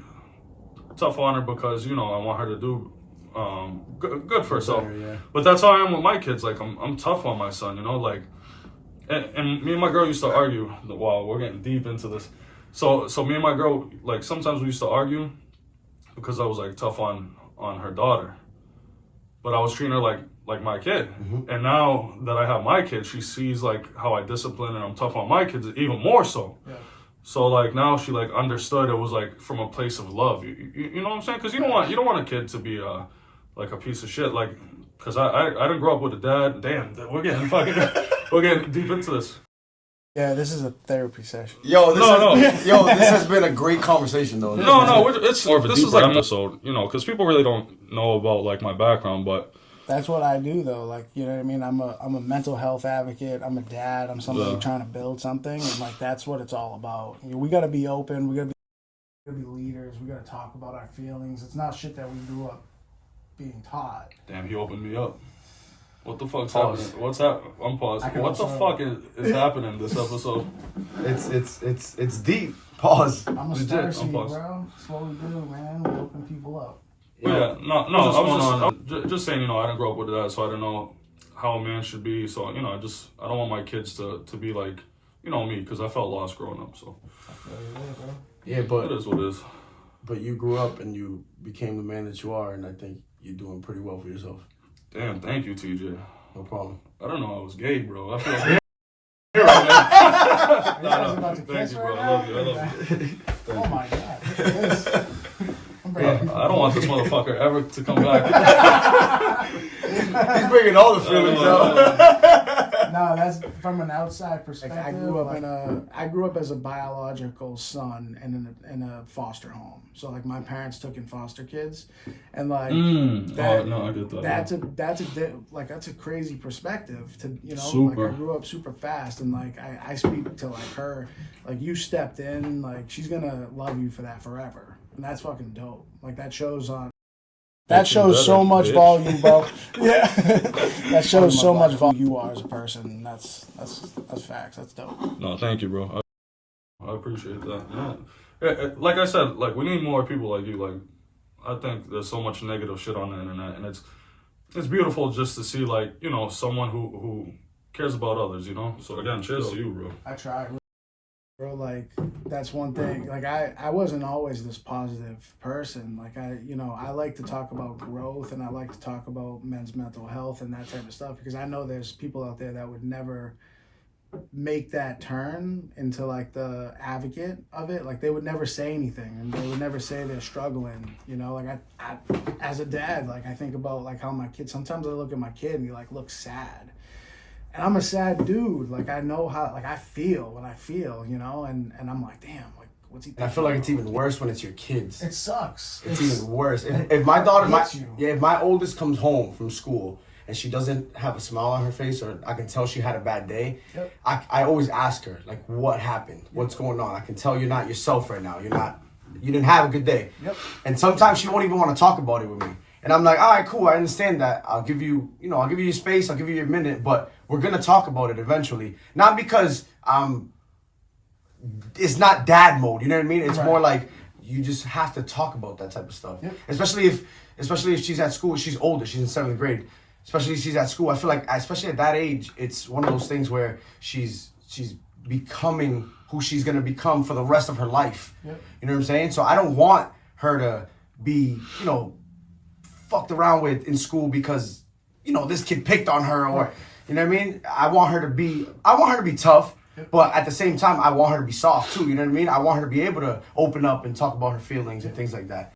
tough on her because I want her to do good for herself. Better, yeah. But that's how I am with my kids. Like I'm tough on my son, like. And me and my girl used to argue. Wow, we're getting deep into this. So me and my girl, like sometimes we used to argue because I was like tough on her daughter, but I was treating her like my kid. Mm-hmm. And now that I have my kid, she sees like how I discipline and I'm tough on my kids even more so. Yeah. So like now she like understood it was like from a place of love. You know what I'm saying? Because you don't want a kid to be like a piece of shit. Like, because I didn't grow up with a dad. Damn, we're getting deep into this. Yeah, this is a therapy session. Yo, this No. this has been a great conversation though. It's more of a deeper episode, you know, because people really don't know about like my background, but That's what I do though. Like, you know what I mean? I'm a mental health advocate. I'm a dad. I'm somebody trying to build something, and like that's what it's all about. You know, we got to be open. We got to be leaders. We got to talk about our feelings. It's not shit that we grew up being taught. damn, he opened me up. What the fuck's Pause. happening? What's happening? I'm pausing. What the fuck is happening this episode? It's deep. Pause. I'm a Legit, star I'm seed, paused. bro. That's what we do, man. We open people up. Yeah, no. I was just saying, you know, I didn't grow up with that, so I don't know how a man should be. So, you know, I don't want my kids to be like, you know, me, because I felt lost growing up. So, Yeah, it but is what it is. but you grew up and you became the man that you are, and I think you're doing pretty well for yourself. Damn, thank you, TJ. No problem. I don't know I was gay, bro. I feel gay right now. You guys about to Thank kiss you, bro. right I love you. I love you. Oh my god. Look at this. I'm bringing people I don't want this motherfucker ever to come back. He's bringing all the feelings out. No, that's from an outside perspective. I grew up as a biological son in a foster home. So like my parents took in foster kids, and like Oh no, I get that. That's a crazy perspective to, you know. Super. Like I grew up super fast, and like I speak to like her, like you stepped in, like she's gonna love you for that forever, and that's fucking dope. Like that shows on. That shows so much volume, bro. Yeah, that shows so much volume you are as a person. That's facts. That's dope. No, thank you, bro. I appreciate that. Yeah, like I said, like we need more people like you. Like I think there's so much negative shit on the internet, and it's beautiful just to see like, you know, someone who cares about others. You know. So again, cheers to you, bro. I try. Bro, like that's one thing. Like I wasn't always this positive person. Like I like to talk about growth, and I like to talk about men's mental health and that type of stuff, because I know there's people out there that would never make that turn into like the advocate of it. Like they would never say anything, and they would never say they're struggling, you know. Like I as a dad, like I think about like how my kid, sometimes I look at my kid and he like looks sad. And I'm a sad dude. Like I know how, like I feel when I feel, you know, and I'm like, damn, like what's he thinking? And I feel like it's even worse when it's your kids. It sucks. It's even worse. If my daughter, hits you. if my oldest comes home from school and she doesn't have a smile on her face, or I can tell she had a bad day, Yep. I always ask her, like, what happened? What's going on? I can tell you're not yourself right now. You didn't have a good day. Yep. And sometimes she won't even want to talk about it with me. And I'm like, all right, cool, I understand that. I'll give you your space, I'll give you your minute, but we're gonna talk about it eventually. Not because it's not dad mode, you know what I mean? It's Right. more like you just have to talk about that type of stuff. Yep. Especially if she's at school, she's older, she's in 7th grade. Especially if she's at school, I feel like, especially at that age, it's one of those things where she's becoming who she's gonna become for the rest of her life. Yep. You know what I'm saying? So I don't want her to be, you know, fucked around with in school because, you know, this kid picked on her, or, you know what I mean? I want her to be tough, but at the same time, I want her to be soft too, you know what I mean? I want her to be able to open up and talk about her feelings and things like that.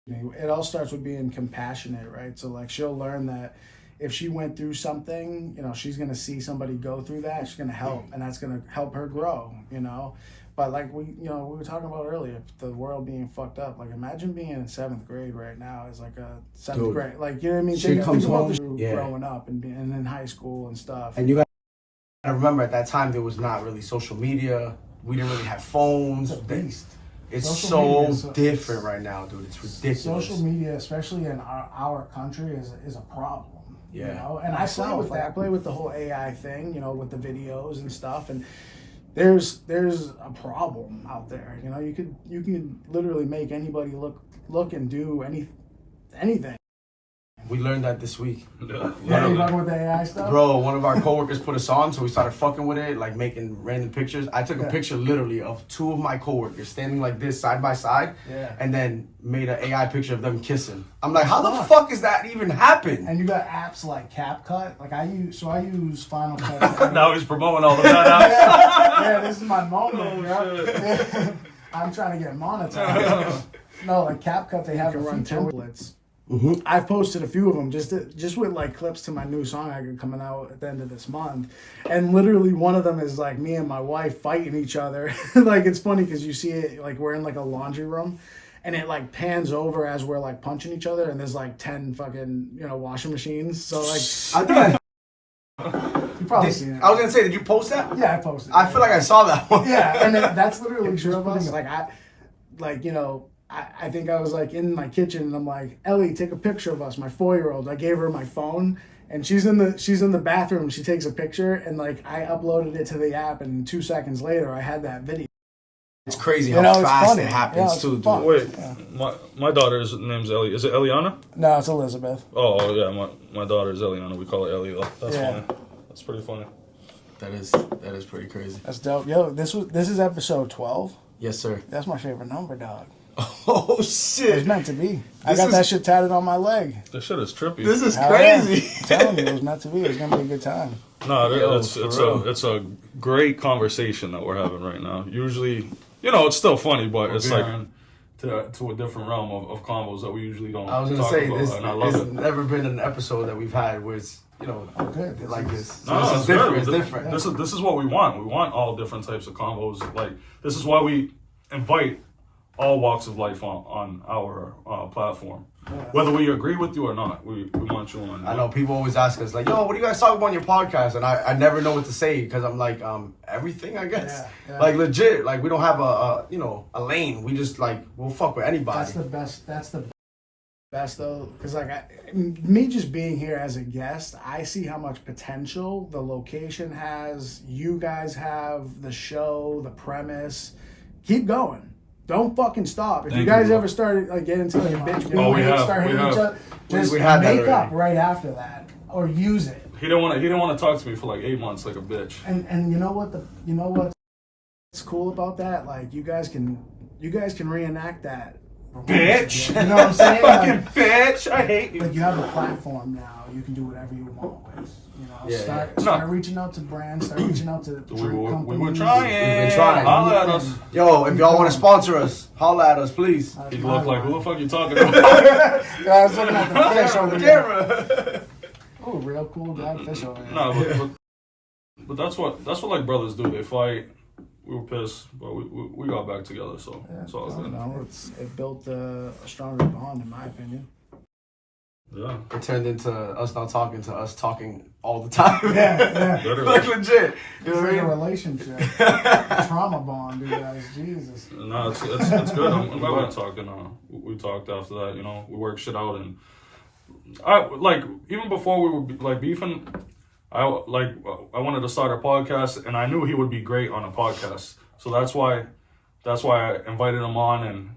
It all starts with being compassionate, right? So like she'll learn that if she went through something, you know, she's gonna see somebody go through that, she's gonna help, and that's gonna help her grow, you know. But like we were talking about earlier, the world being fucked up. Like imagine being in 7th grade right now as like a 7th Dude, grade. Like, you know what I mean? she Think comes about home, this yeah. growing up and in high school and stuff. And you gotta remember, at that time, there was not really social media. We didn't really have phones. It's a beast. It's Social so media different right now, dude. It's ridiculous. Social media, especially in our country, is a problem. Yeah. You know? And I play with that. I play with the whole AI thing, you know, with the videos and stuff. And there's a problem out there. You know, you can literally make anybody look and do anything. We learned that this week. Yeah. Yeah, you fucking with the AI stuff? Bro, one of our coworkers put us on, so we started fucking with it, like making random pictures. I took a picture literally of two of my coworkers standing like this side by side, and then made an AI picture of them kissing. I'm like, how the fuck is that even happen? And you got apps like CapCut. Like I use Final Cut. Now he's promoting all the bad apps. Yeah, this is my moment, bro. I'm trying to get monetized. No, like CapCut, they have run templates. Mm-hmm. I've posted a few of them just with like clips to my new song I got coming out at the end of this month, and literally one of them is like me and my wife fighting each other. Like it's funny because you see it like we're in like a laundry room, and it like pans over as we're like punching each other, and there's like 10 fucking washing machines. So like I you probably seen it. I was gonna say, did you post that? Yeah, I posted it. I feel like I saw that one. Yeah, and that's literally true of us. Like I think I was like in my kitchen and I'm like, Ellie, take a picture of us, my 4-year-old. I gave her my phone and she's in the bathroom. She takes a picture and like I uploaded it to the app and 2 seconds later I had that video. It's crazy how it's fast funny. it happens too, fun. dude. Wait, my daughter's name's Ellie. Is it Eliana? No, it's Elizabeth. Oh yeah, my daughter's Eliana. We call her Ellie though. That's funny. That's pretty funny. That is pretty crazy. That's dope. Yo, this is episode 12. Yes, sir. That's my favorite number, dog. Oh It was shit! meant to be. I got that shit tatted on my leg. This shit is trippy. This is Hell crazy. yeah. I'm telling you, it was meant to be. It was gonna be a good time. No, Yo, it's a great conversation that we're having right now. Usually, it's still funny, but it's like to a different realm of combos that we usually don't. I was gonna talk say about, this. and I love There's it. never been an episode that we've had where it's Good. like this. So No, this it's is different. good. It's different. This is what we want. We want all different types of combos. Like this is why we invite all walks of life on our platform. Whether we agree with you or not, we want you on. I know people always ask us like, "Yo, what do you guys talk about on your podcast?" And I never know what to say because I'm like, everything, I guess. Yeah. Like legit, like we don't have a lane. We just like we'll fuck with anybody. That's the best. That's the best though, because like me just being here as a guest, I see how much potential the location has. You guys have the show, the premise. Keep going. Don't fucking stop. If Thank you guys you, ever started like getting into like a bitch Oh, we have. start hitting We each have. other, just We had that make up already. right after that or use it. He didn't want to talk to me for like 8 months like a bitch. And you know what's cool about that? Like you guys can reenact that. Bitch. You know what I'm saying? Fucking Like, bitch! I hate you. like you have a platform now. You can do whatever you want with. Yeah, Start reaching out to brands. Start reaching out to drink companies. We were trying. We've been trying. Holla at us. Yo, if y'all want to sponsor us, holla at us, please. He looked like, who the fuck you talking about? Yeah, I was looking at the fish over there. Camera. Oh, real cool guy fish over there. No, but that's what like brothers do. They fight. We were pissed, but we got back together, so it's all good. It built a stronger bond, in my opinion. Yeah. It turned into us not talking to us talking all the time. Yeah. Literally. Like legit. You It's know what like I a mean? relationship, trauma bond, you guys. Jesus. No, it's good. I'm glad we're talking. We talked after that. We worked shit out, and I like even before we were like beefing. I wanted to start a podcast, and I knew he would be great on a podcast. So that's why I invited him on, and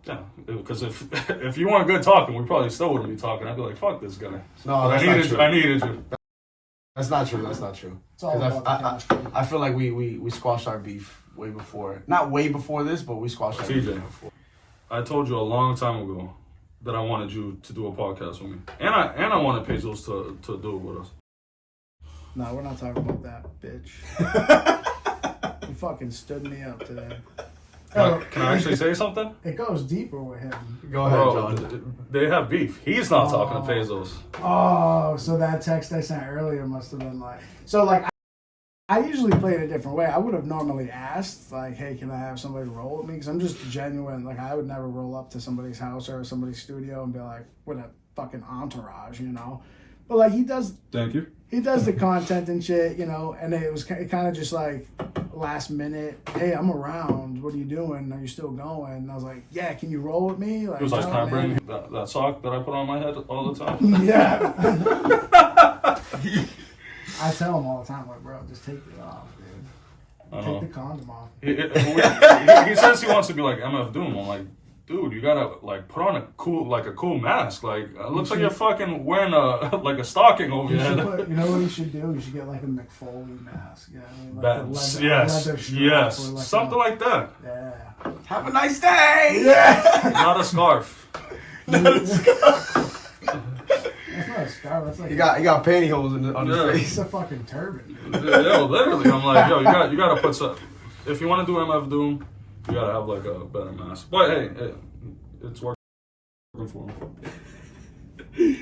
yeah, because if you weren't good talking, we probably still wouldn't be talking. I'd be like, fuck this guy. No, But that's not true. I needed you. That's not true. That's not true. It's all 'Cause about the chemistry. I feel like we squashed our beef way before. Not way before this, but we squashed our beef TJ. before. I told you a long time ago that I wanted you to do a podcast with me, and I wanted Pezos to do it with us. No, we're not talking about that, bitch. You fucking stood me up today. Can I actually say something? It goes deeper with him. Go ahead, Bro, John. they have beef. He's not talking to Pezos. Oh, so that text I sent earlier must have been like... So, like, I usually play it a different way. I would have normally asked, like, hey, can I have somebody roll with me? Because I'm just genuine. Like, I would never roll up to somebody's house or somebody's studio and be like, with a fucking entourage, But, like, he does... Thank you. He does the content and shit, and it kind of just like last minute, hey, I'm around. What are you doing? Are you still going? And I was like, yeah, can you roll with me? Like, He was like, "No, can I bring man." that sock that I put on my head all the time? Yeah. I tell him all the time, like, bro, just take it off, dude. I Take know. the condom off. He says he wants to be like MF Doom. I'm like, dude, you gotta like put on a cool mask. Like it looks like you're fucking wearing a like a stocking over your head. You know what you should do? You should get like a McFoley mask. Yeah, like Yes, leather strap yes, or like something like that. Yeah. Have a nice day. Yeah. Not a scarf. Not a scarf. That's not a scarf. That's like You got pantyhose on his Yeah. face. it's a fucking turban. Yo, literally, I'm like, yo, you gotta put some. If you want to do MF Doom, you gotta have like a better mask. But hey, it's working for him.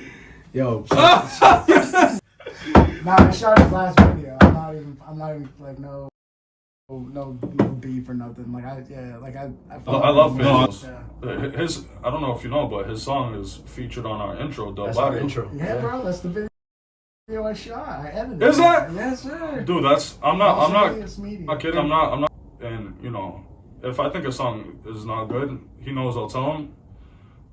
Yo. Nah, I shot his last video. I'm not even like no beef or nothing. Like I love videos. Yeah. His, I don't know if you know, but his song is featured on our intro. That's our intro. Yeah, bro, that's the video I shot. I edited. Is that? Yes, sir. Dude, that's I'm not kidding. I'm not. And you know, if I think a song is not good, he knows I'll tell him.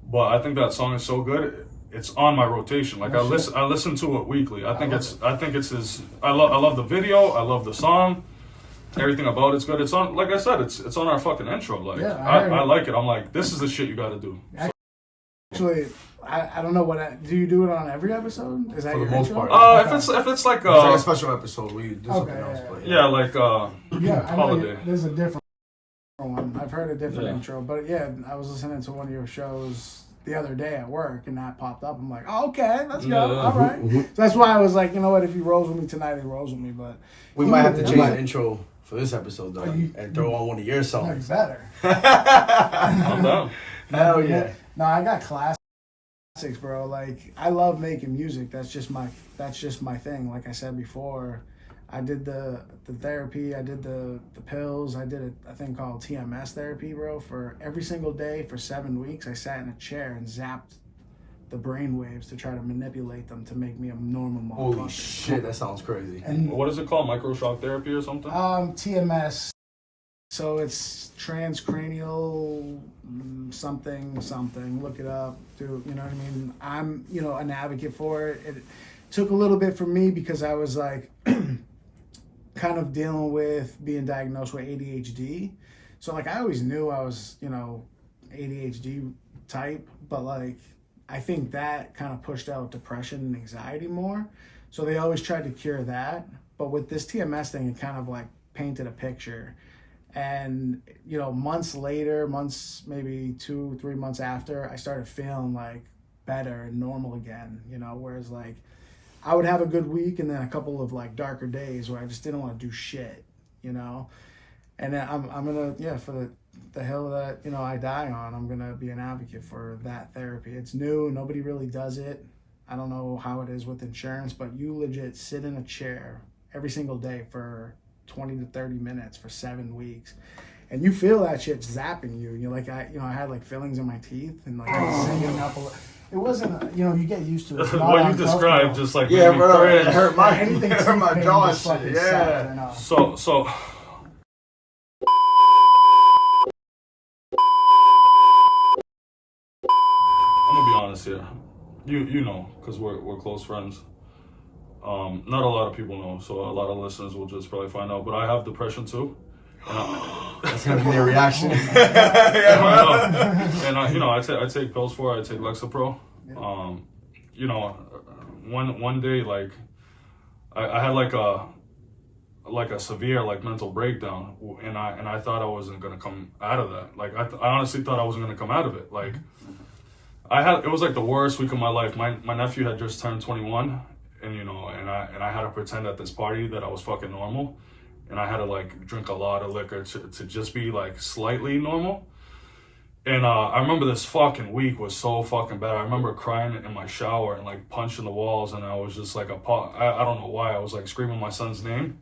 But I think that song is so good, it's on my rotation. Like I listen to it weekly. I think it's his. I love the video. I love the song. Everything about it's good. It's on. Like I said, it's on our fucking intro. Like Yeah, I like it. I'm like, this is the shit you got to do. Actually, I don't know do you do it on every episode? Is that For the your most intro? part. If it's like It's like a special episode where you do something else. yeah. But yeah, like Yeah, I know Holiday. there's a different one. I've heard a different Yeah. intro, but yeah, I was listening to one of your shows the other day at work, and that popped up. I'm like, oh, okay, let's go. Yeah. All right. So that's why I was like, you know what? If he rolls with me tonight, he rolls with me. But we might have to Yeah. change the intro for this episode though, you- and throw on one of your no, songs. better. I'm down. Hell yeah. No, I got classics, bro. Like I love making music. That's just my thing. Like I said before, I did the therapy. I did the pills. I did a thing called TMS therapy, bro. For every single day for 7 weeks, I sat in a chair and zapped the brain waves to try to manipulate them to make me a normal motherfucker. Holy shit, that sounds crazy. And What is it called? Microshock therapy or something? TMS. So it's transcranial something. Look it up. You know what I mean? I'm an advocate for it. It took a little bit for me because I was like kind of dealing with being diagnosed with ADHD. So like I always knew I was ADHD type, but like I think that kind of pushed out depression and anxiety more. So they always tried to cure that. But with this TMS thing, it kind of like painted a picture. And, months later, maybe 2-3 months after, I started feeling like better and normal again, whereas like I would have a good week and then a couple of like darker days where I just didn't want to do shit, And then I'm going to, for the hill that, I die on, I'm going to be an advocate for that therapy. It's new. Nobody really does it. I don't know how it is with insurance, but you legit sit in a chair every single day for 20 to 30 minutes for 7 weeks, and you feel that shit zapping you. You're like, I had like fillings in my teeth and like I was singing up. It wasn't, you get used to it. It's not What you uncomfortable. described just like Yeah, made me bro, cringe. it hurt my Anything it hurt my teeth pain jaw and just fucking shit. sucks, I Yeah. know. So I'm gonna be honest here. You know, because we're close friends. Not a lot of people know, so a lot of listeners will just probably find out. But I have depression too. That's gonna be their reaction. And I take pills for it. I take Lexapro. One day like I had like a severe like mental breakdown, and I thought I wasn't gonna come out of that. Like I honestly thought I wasn't gonna come out of it. Like it was like the worst week of my life. My nephew had just turned 21, and I had to pretend at this party that I was fucking normal. And I had to like drink a lot of liquor to just be like slightly normal. And I remember this fucking week was so fucking bad. I remember crying in my shower and like punching the walls, and I was just like I don't know why I was like screaming my son's name,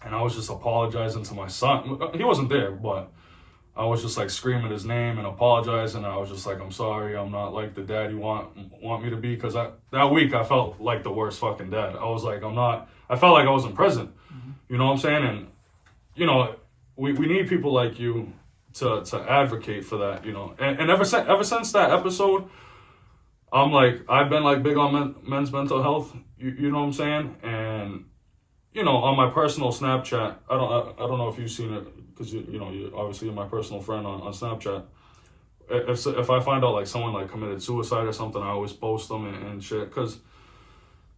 and I was just apologizing to my son. He wasn't there, but I was just like screaming his name and apologizing. And I was just like, I'm sorry, I'm not like the dad you want me to be. Because that week I felt like the worst fucking dad. I was like, I felt like I wasn't present. You know what I'm saying? And we need people like you to advocate for that. And ever since that episode, I'm like, I've been like big on men's mental health. You know what I'm saying? And on my personal Snapchat, I don't know if you've seen it, because you obviously you're my personal friend on Snapchat. if I find out like someone like committed suicide or something, I always post them and shit, because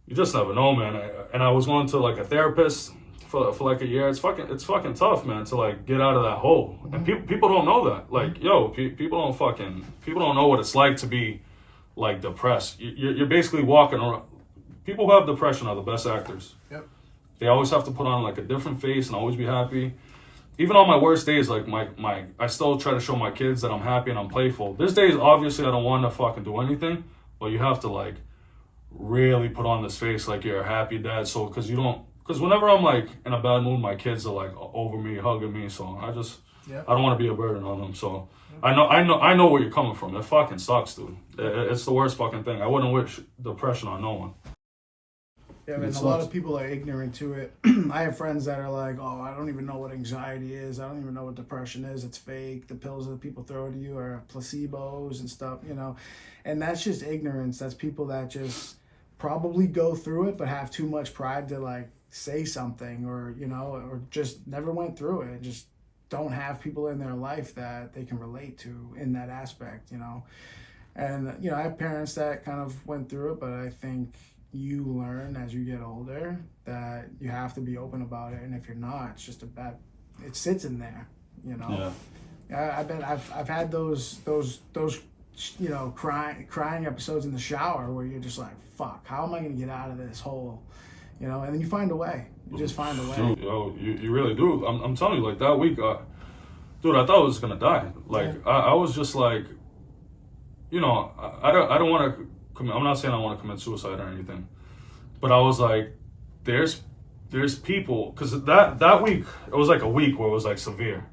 you just never know, man. And I was going to like a therapist for like a year. It's fucking tough, man, to like get out of that hole. And people don't know that. Like, yo, people don't know what it's like to be like depressed. You're basically walking around. People who have depression are the best actors. Yep. They always have to put on like a different face and always be happy. Even on my worst days, like I still try to show my kids that I'm happy and I'm playful. There's days, obviously, I don't want to fucking do anything, but you have to like really put on this face like you're a happy dad. So, because whenever I'm like in a bad mood, my kids are like over me, hugging me. So I don't want to be a burden on them. So I know where you're coming from. It fucking sucks, dude. It's the worst fucking thing. I wouldn't wish depression on no one. Yeah, man, a lot of people are ignorant to it. I have friends that are like, oh, I don't even know what anxiety is. I don't even know what depression is. It's fake. The pills that people throw to you are placebos and stuff, you know. And that's just ignorance. That's people that just probably go through it but have too much pride to, like, say something or, you know, or just never went through it and just don't have people in their life that they can relate to in that aspect, you know. And, you know, I have parents that kind of went through it, but I think you learn as you get older that you have to be open about it, and if you're not, it's just it sits in there, you know. Yeah. I've had those you know, crying episodes in the shower where you're just like, fuck, how am I gonna get out of this hole, you know? And then you find a way. You just find a way. Dude, yo, you really do. I'm telling you, like that week, dude, I thought I was gonna die. Like I was just like, you know, I don't want to. I'm not saying I want to commit suicide or anything, but I was like, there's people, because that week, it was like a week where it was like severe.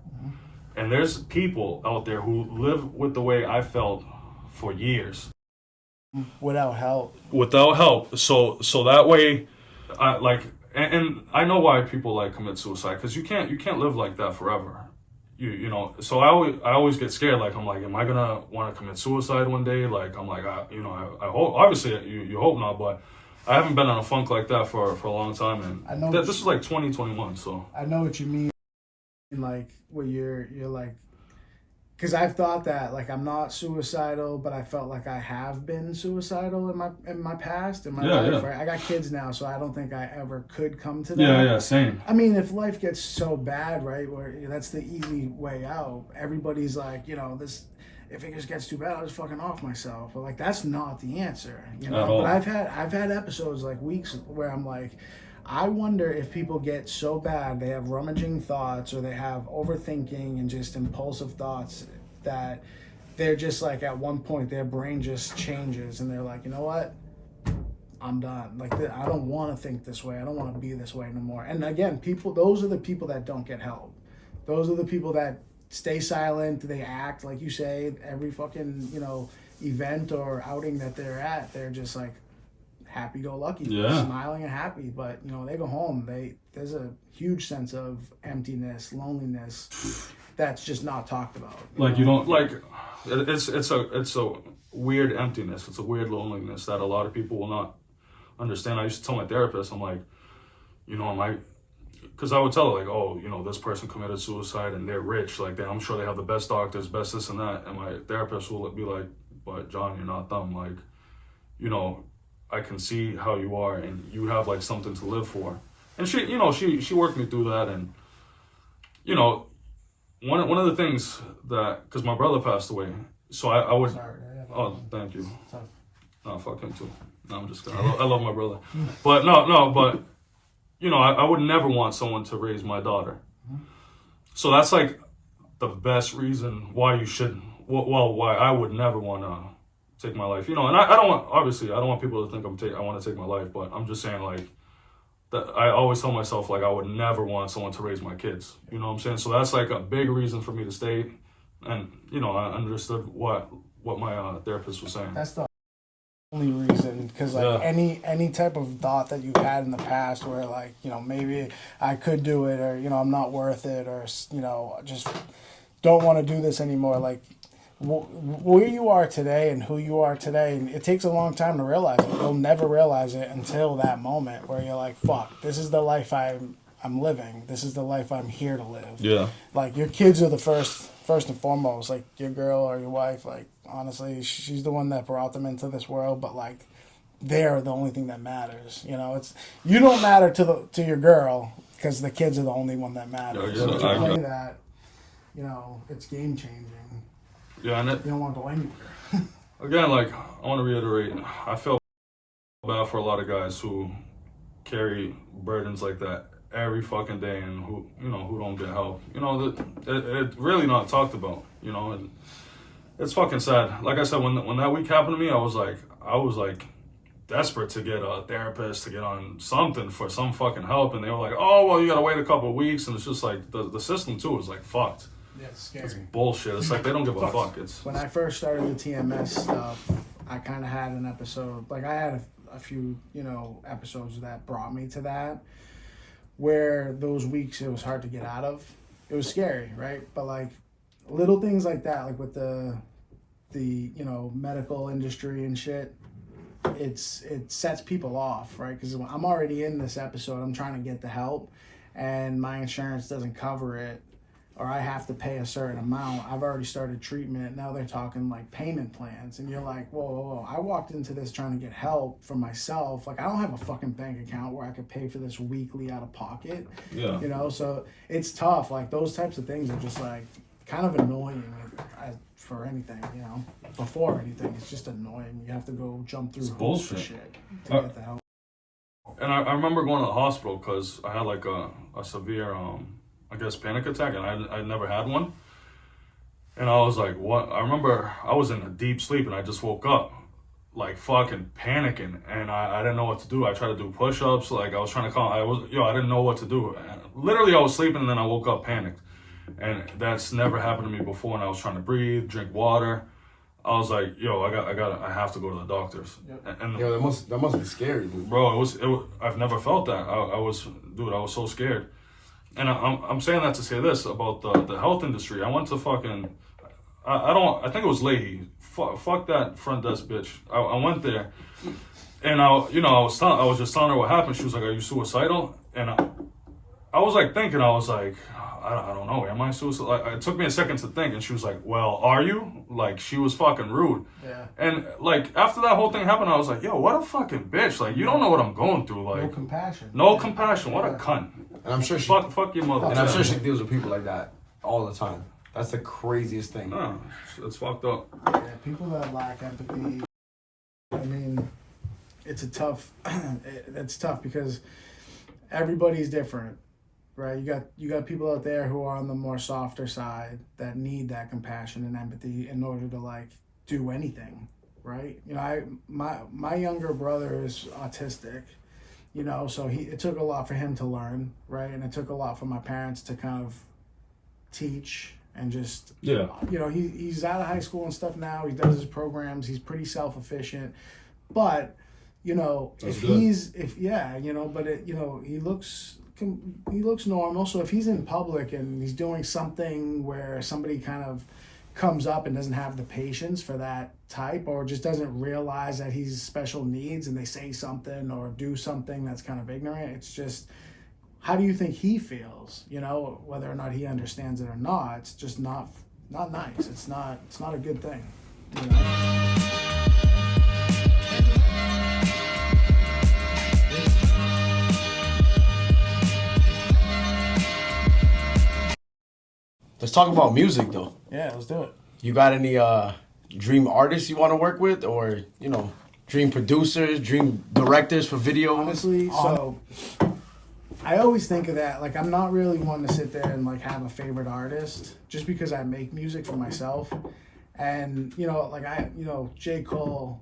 And there's people out there who live with the way I felt for years. Without help. So that way, and I know why people like commit suicide, because you can't live like that forever. You know, so I always get scared. Like, I'm like, am I gonna want to commit suicide one day? Like, I'm like, I hope. Obviously, you hope not, but I haven't been in a funk like that for a long time. And I know this is like 2021. So I know what you mean. Like, where you're like, because I've thought that, like, I'm not suicidal, but I felt like I have been suicidal in my past, in my life. Right? I got kids now, so I don't think I ever could come to that. Yeah, same. I mean, if life gets so bad, right, where that's the easy way out. Everybody's like, you know, this. If it just gets too bad, I'll just fucking off myself. But like, that's not the answer, you know. But I've had episodes, like weeks, where I'm like, I wonder if people get so bad, they have rummaging thoughts or they have overthinking and just impulsive thoughts that they're just like, at one point their brain just changes and they're like, you know what? I'm done. Like, I don't want to think this way. I don't want to be this way no more. And again, those are the people that don't get help. Those are the people that stay silent. They act, like you say, every fucking, you know, event or outing that they're at, they're just like, happy-go-lucky, smiling and happy, but you know, they go home, there's a huge sense of emptiness, loneliness that's just not talked about. You don't like, it's a weird emptiness, it's a weird loneliness that a lot of people will not understand. I used to tell my therapist, I'm like, you know, because I would tell her like, oh, you know, this person committed suicide and they're rich, like I'm sure they have the best doctors, best this and that, and my therapist will be like, but John, you're not them, like, you know, I can see how you are and you have like something to live for. And she, you know, she worked me through that. And, you know, one of the things that, because my brother passed away, so I would, oh, thank you. No, fuck him too. No, I'm just kidding. I love my brother. But but, you know, I would never want someone to raise my daughter. So that's like the best reason why you shouldn't, why I would never want to take my life, you know. And I don't want people to think I want to take my life, but I'm just saying, like, that I always tell myself, like, I would never want someone to raise my kids, you know what I'm saying? So that's like a big reason for me to stay. And, you know, I understood what my therapist was saying. That's the only reason, because like any type of thought that you've had in the past where, like, you know, maybe I could do it, or, you know, I'm not worth it, or, you know, just don't want to do this anymore, like, where you are today and who you are today, it takes a long time to realize it. You'll never realize it until that moment where you're like, fuck, this is the life I'm living. This is the life I'm here to live. Yeah. Like, your kids are the first first and foremost, like your girl or your wife, like honestly, she's the one that brought them into this world. But like, they're the only thing that matters. You know, it's you don't matter to your girl because the kids are the only one that matters. Yeah, So to I play agree. that, you know, it's game changing. Yeah, and You don't want to go anywhere. again, like I want to reiterate, I feel bad for a lot of guys who carry burdens like that every fucking day and who don't get help. You know, it really not talked about. You know, and it's fucking sad. Like I said, when that week happened to me, I was like desperate to get a therapist, to get on something for some fucking help, and they were like, oh well, you gotta wait a couple of weeks, and it's just like the system too is like fucked. Yeah, it's scary. It's bullshit. It's like they don't give a fuck. It's When I first started the TMS stuff, I kind of had an episode, like I had a few, you know, episodes that brought me to that, where those weeks it was hard to get out of. It was scary, right? But like little things like that, like with the you know, medical industry and shit, it sets people off, right? Because I'm already in this episode, I'm trying to get the help, and my insurance doesn't cover it, or I have to pay a certain amount. I've already started treatment. Now they're talking like payment plans. And you're like, whoa, whoa, whoa. I walked into this trying to get help for myself. Like, I don't have a fucking bank account where I could pay for this weekly out of pocket. yeah. You know, so it's tough. Like, those types of things are just like kind of annoying for anything, you know. Before anything, it's just annoying. You have to go jump through hoops for bullshit. shit to get the help. And I remember going to the hospital because I had like a severe I guess panic attack, and I never had one. And I was like, what? I remember I was in a deep sleep, and I just woke up, like fucking panicking, and I didn't know what to do. I tried to do push-ups, like I was trying to call. I didn't know what to do. And literally, I was sleeping, and then I woke up panicked, and that's never happened to me before. And I was trying to breathe, drink water. I was like, I have to go to the doctors. Yep. And Yo, that must be scary, dude. bro, it was I've never felt that. I was so scared. And I'm saying that to say this about the health industry. I went to fucking, I think it was Leahy. Fuck that front desk bitch. I went there, and I was just telling her what happened. She was like, "Are you suicidal?" And I was like thinking, I was like, I don't know, am I suicidal? Like, it took me a second to think, and she was like, "Well, are you?" Like, she was fucking rude. Yeah. And like after that whole thing happened, I was like, "Yo, what a fucking bitch! Like, you don't know what I'm going through. Like, No compassion. no compassion. What a cunt." And I'm sure she Fuck your mother. and I'm sure she deals with people like that all the time. That's the craziest thing. No, it's fucked up. Yeah, people that lack empathy. I mean, it's tough because everybody's different, right? You got people out there who are on the more softer side that need that compassion and empathy in order to like do anything, right? You know, my younger brother is autistic. You know, so it took a lot for him to learn, right? And it took a lot for my parents to kind of teach and just, Yeah. you know, he's out of high school and stuff now. He does his programs. He's pretty self-efficient. But, you know, That's but he looks normal. So if he's in public and he's doing something where somebody kind of comes up and doesn't have the patience for that type, or just doesn't realize that he's special needs, and they say something or do something that's kind of ignorant, it's just, how do you think he feels? You know, whether or not he understands it or not, it's just not nice. It's not a good thing. You know? Let's talk about music though. Yeah, let's do it. You got any dream artists you want to work with, or you know, dream producers, dream directors for video? Honestly, so I always think of that. Like, I'm not really one to sit there and like have a favorite artist, just because I make music for myself. And you know, like J. Cole,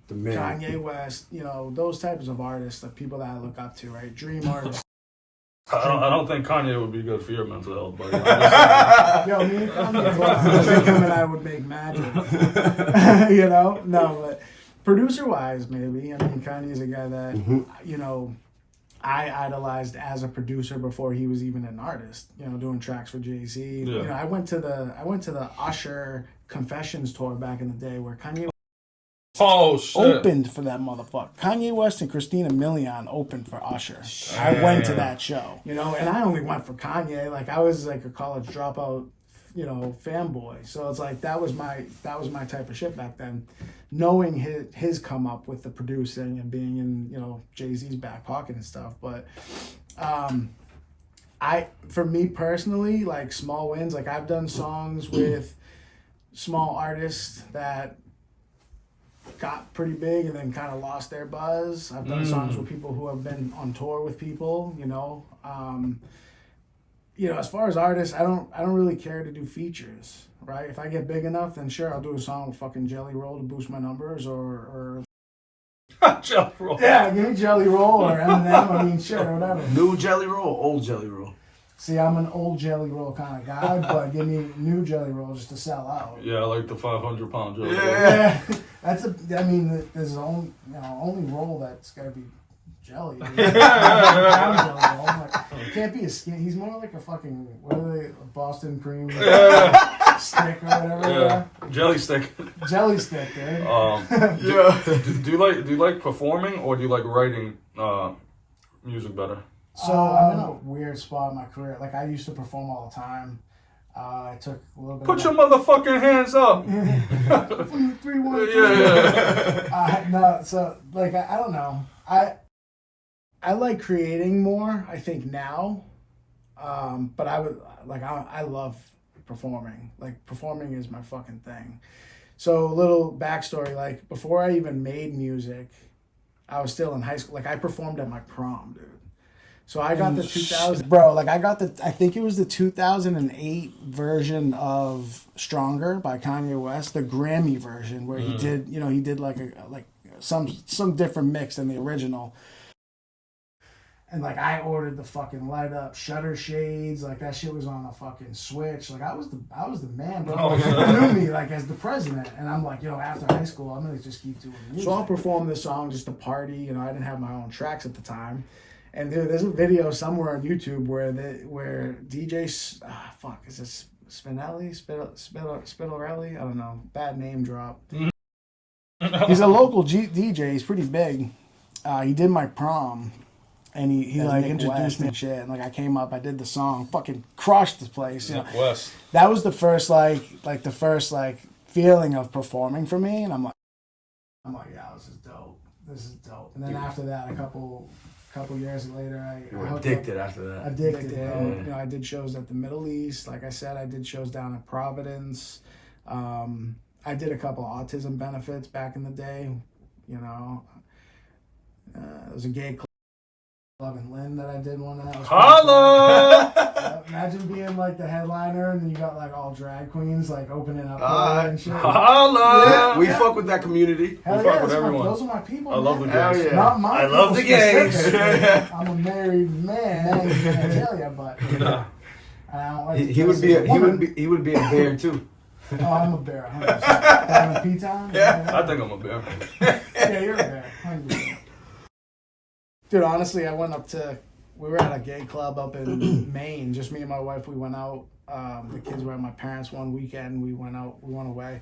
The man. Kanye West, you know, those types of artists, the people that I look up to, right? Dream artists. I don't think Kanye would be good for your mental health, buddy. Yo, me and Kanye, I think him and I would make magic. You know? No, but producer-wise, maybe. I mean, Kanye's a guy that, you know, I idolized as a producer before he was even an artist. You know, doing tracks for Jay-Z. Yeah. You know, I went to the Usher Confessions tour back in the day where Kanye Oh shit! opened for that motherfucker. Kanye West and Christina Milian opened for Usher. I went to that show, you know, and I only went for Kanye. Like, I was like a college dropout, fanboy. So it's like that was my type of shit back then. Knowing his come up with the producing and being in, Jay-Z's back pocket and stuff. But for me personally, like small wins, like I've done songs with small artists that got pretty big and then kind of lost their buzz. I've done songs with people who have been on tour with people, as far as artists, I don't really care to do features, right? If I get big enough, then sure, I'll do a song with fucking Jelly Roll to boost my numbers or Jelly Roll. yeah, give me Jelly Roll or Eminem. I mean, sure, whatever. New Jelly Roll, old Jelly Roll. See, I'm an old Jelly Roll kind of guy, but give me new Jelly Roll just to sell out. Yeah, I like the 500-pound Jelly Roll. Yeah, there's only roll that's gotta be jelly. Jelly roll. Like, it can't be a skin. He's more like a fucking what are they? A Boston cream stick or whatever. Yeah, jelly stick. Jelly stick, dude. Do you like performing or do you like writing music better? So I'm in a weird spot in my career. Like I used to perform all the time. I took a little bit. Put your motherfucking hands up. 3, 1, 2. Yeah. No, so like I don't know. I like creating more, I think now. But I love performing. Like performing is my fucking thing. So a little backstory, like before I even made music, I was still in high school. Like I performed at my prom, dude. So I got the 2000, bro. Like I think it was the 2008 version of "Stronger" by Kanye West, the Grammy version, where he did like some different mix than the original. And like I ordered the fucking light up shutter shades, like that shit was on a fucking switch. Like I was the man, bro. Like, they knew me like as the president, and I'm like, after high school, I'm gonna just keep doing music. So I'll perform this song just to party. I didn't have my own tracks at the time. And dude, there's a video somewhere on YouTube where DJ, is this Spinelli? Spinelli? I don't know. Bad name drop. He's a local DJ. He's pretty big. He did my prom, and he like introduced me and shit. And like I came up, I did the song, fucking crushed the place. West. That was the first feeling of performing for me, and I'm like, yeah, this is dope. And then after that, a couple years later, I addicted after that. Addicted, bro. I did shows at the Middle East. Like I said, I did shows down in Providence. I did a couple autism benefits back in the day. There was a gay club in Lynn that I did one night. Holla! Imagine being like the headliner and then you got like all drag queens like opening up and shit. Holla! Yeah, we fuck with that community. Hell we yeah, fuck with everyone. Those are my people. I love the Hell gays. yeah. Not my I love the gays. I'm a married man. I can't tell you, but I don't like he would be a bear too. Oh, I'm a bear. 100%. Having pea time? Yeah. I think I'm a bear. Yeah, you're a bear. 100%. Dude, honestly, we were at a gay club up in Maine. Just me and my wife, we went out. The kids were at my parents one weekend. We went away.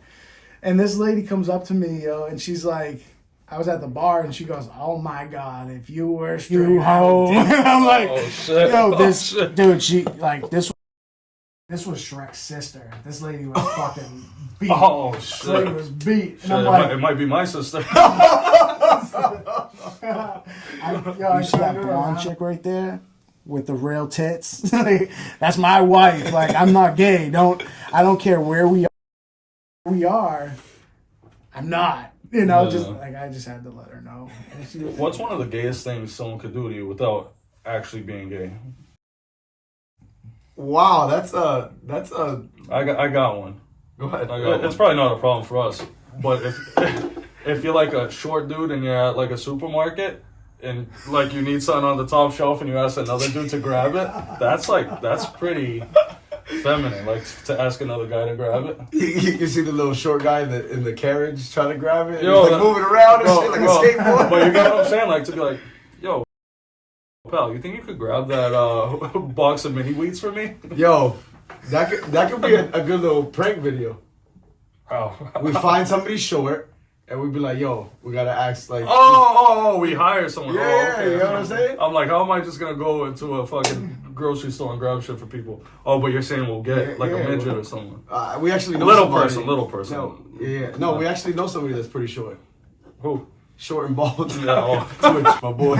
And this lady comes up to me, and she's like, I was at the bar, and she goes, "Oh my God, if you were straight hoe." I'm like, oh, shit. Dude, she, like, this was Shrek's sister. This lady was fucking beat. Oh, This shit. lady was beat. And Shit, I'm like, it might be my sister. you see that blonde chick right there with the real tits? That's my wife. Like, I'm not gay. I don't care where we are. I'm not. Just like I just had to let her know. What's one of the gayest things someone could do to you without actually being gay? Wow, that's I got one. Go ahead. It's probably not a problem for us, but if you're like a short dude and you're at like a supermarket and like you need something on the top shelf and you ask another dude to grab it, that's pretty feminine. Like to ask another guy to grab it. You can see the little short guy in the carriage trying to grab it. Yo, he's like moving around and shit like a skateboard. But you get what I'm saying? Like to be like, yo, pal, you think you could grab that box of mini wheats for me? Yo, that could be a good little prank video. Oh. We find somebody short, and we'd be like, yo, we gotta ask like... Oh, we hire someone. Yeah, oh, okay. you know what I'm saying? I'm like, how am I just gonna go into a fucking grocery store and grab shit for people. Oh, but you're saying we'll get like a midget or something. We actually know Little somebody. person. No, we actually know somebody that's pretty short. Who? Short and bald. Yeah, Twitch, my boy.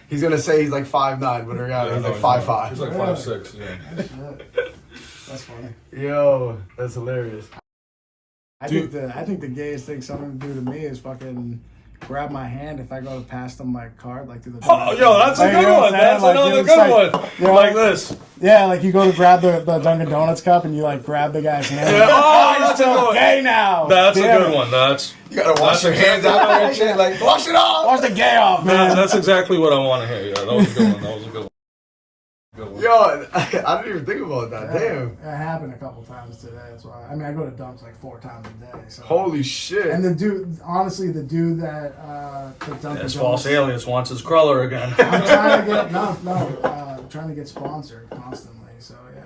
He's gonna say he's like 5'9", but in reality he's like 5'5". He's like 5'6". Yeah. That's funny. Yo, that's hilarious. I think the gayest thing someone would do to me is fucking grab my hand if I go to pass them my card, like through the. Oh, yo, that's a Like, good you know what one. I'm saying? That's Like, another it's good like, one. you know, Like this. Yeah, like you go to grab the Dunkin' Donuts cup and you like grab the guy's hand. Yeah. Oh, He's that's a good still one. gay now. That's a Damn good it. one. That's You gotta wash your hands out and shit. Like, wash it off. Wash the gay off, man. that's exactly what I want to hear. Yeah, that was a good one. That was a good one. Yo, I didn't even think about that. Damn. It happened a couple times today. That's why. I mean, I go to Dunks like 4 times a day. So. Holy shit. And the dude, honestly, the dude that Dunkin' This Donuts. False Alias wants his crawler again. I'm trying to get trying to get sponsored constantly. So yeah.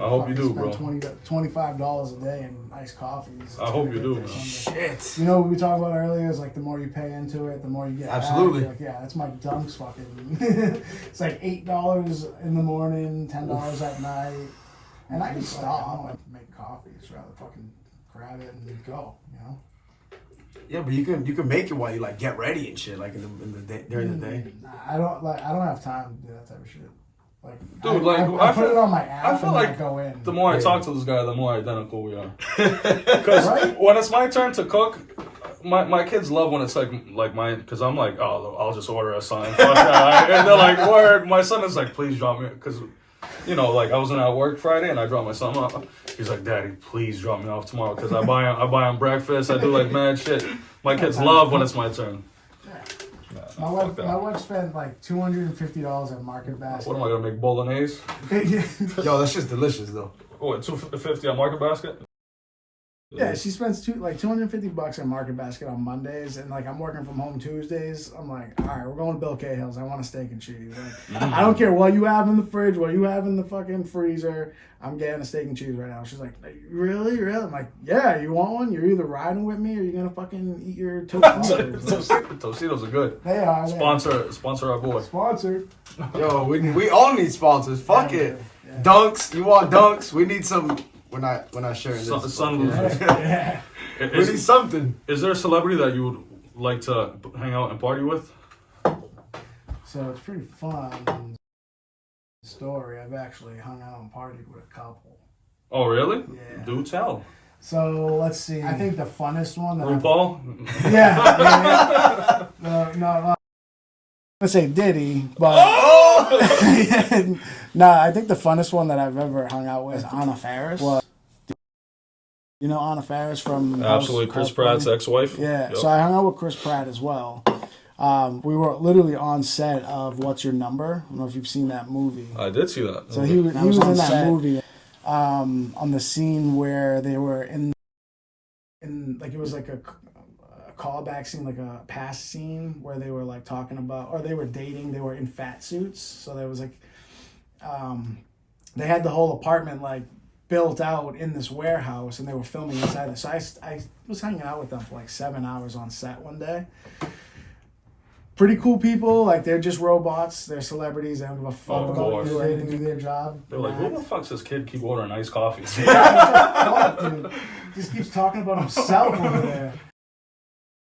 I hope you do, bro. Spend $25 a day in iced coffees. I hope you do, bro. Shit. You know what we talked about earlier is like the more you pay into it, the more you get. Absolutely. Back. Like, yeah, that's my Dunks fucking. It's like $8 in the morning, $10 at night, and I can stop. I don't like to make coffee. Just rather fucking grab it and go. You know. Yeah, but you can make it while you like get ready and shit, like in the day during the day. Nah, I don't have time to do that type of shit. Like, Dude, I put it on my app I feel and like I go in. the more I talk to this guy, the more identical we are. Because when it's my turn to cook, my kids love when it's like mine. Because I'm like, oh, I'll just order a sign. Fuck that. And they're like, word. My son is like, please drop me. Because, you know, like I wasn't at work Friday and I dropped my son off. He's like, Daddy, please drop me off tomorrow. Because I buy him breakfast. I do like mad shit. My kids love when it's my turn. My wife spent like $250 at Market Basket. What am I gonna make, bolognese? Yo, that's just delicious though. What, $250 on Market Basket? Yeah, she spends $250 at Market Basket on Mondays, and like I'm working from home Tuesdays. I'm like, all right, we're going to Bill Cahill's. I want a steak and cheese. Like, I don't care what you have in the fridge, what you have in the fucking freezer. I'm getting a steak and cheese right now. She's like, really? I'm like, yeah. You want one? You're either riding with me or you're gonna fucking eat your Tostitos. Tostitos are good. They are. Sponsor our boy. Sponsored. Yo, we all need sponsors. Fuck it. Yeah. Dunks. You want dunks? We need some. We're not sharing this. Sun losers. Yeah. We need something. Is there a celebrity that you would like to hang out and party with? So it's pretty fun story. I've actually hung out and partied with a couple. Oh, really? Yeah. Do tell. So let's see. I think the funnest one. That RuPaul? Yeah. No. Let's say Diddy, but no, I think the funnest one that I've ever hung out with is Anna Faris. Well, you know Anna Faris from Absolutely, Chris Pratt's ex-wife. Yeah, Yep. so I hung out with Chris Pratt as well. We were literally on set of What's Your Number? I don't know if you've seen that movie. I did see that. So he was in that movie on the scene where they were in like it was like a callback scene, like a past scene where they were like talking about, or they were dating, they were in fat suits. So there was like, they had the whole apartment like built out in this warehouse and they were filming inside it. So I was hanging out with them for like 7 hours on set one day. Pretty cool people, like they're just robots, they're celebrities, they don't give a fuck Of about course. you, they do their job. They're like, who the fuck's this kid keep ordering iced coffee? Fuck, dude. Just keeps talking about himself over there.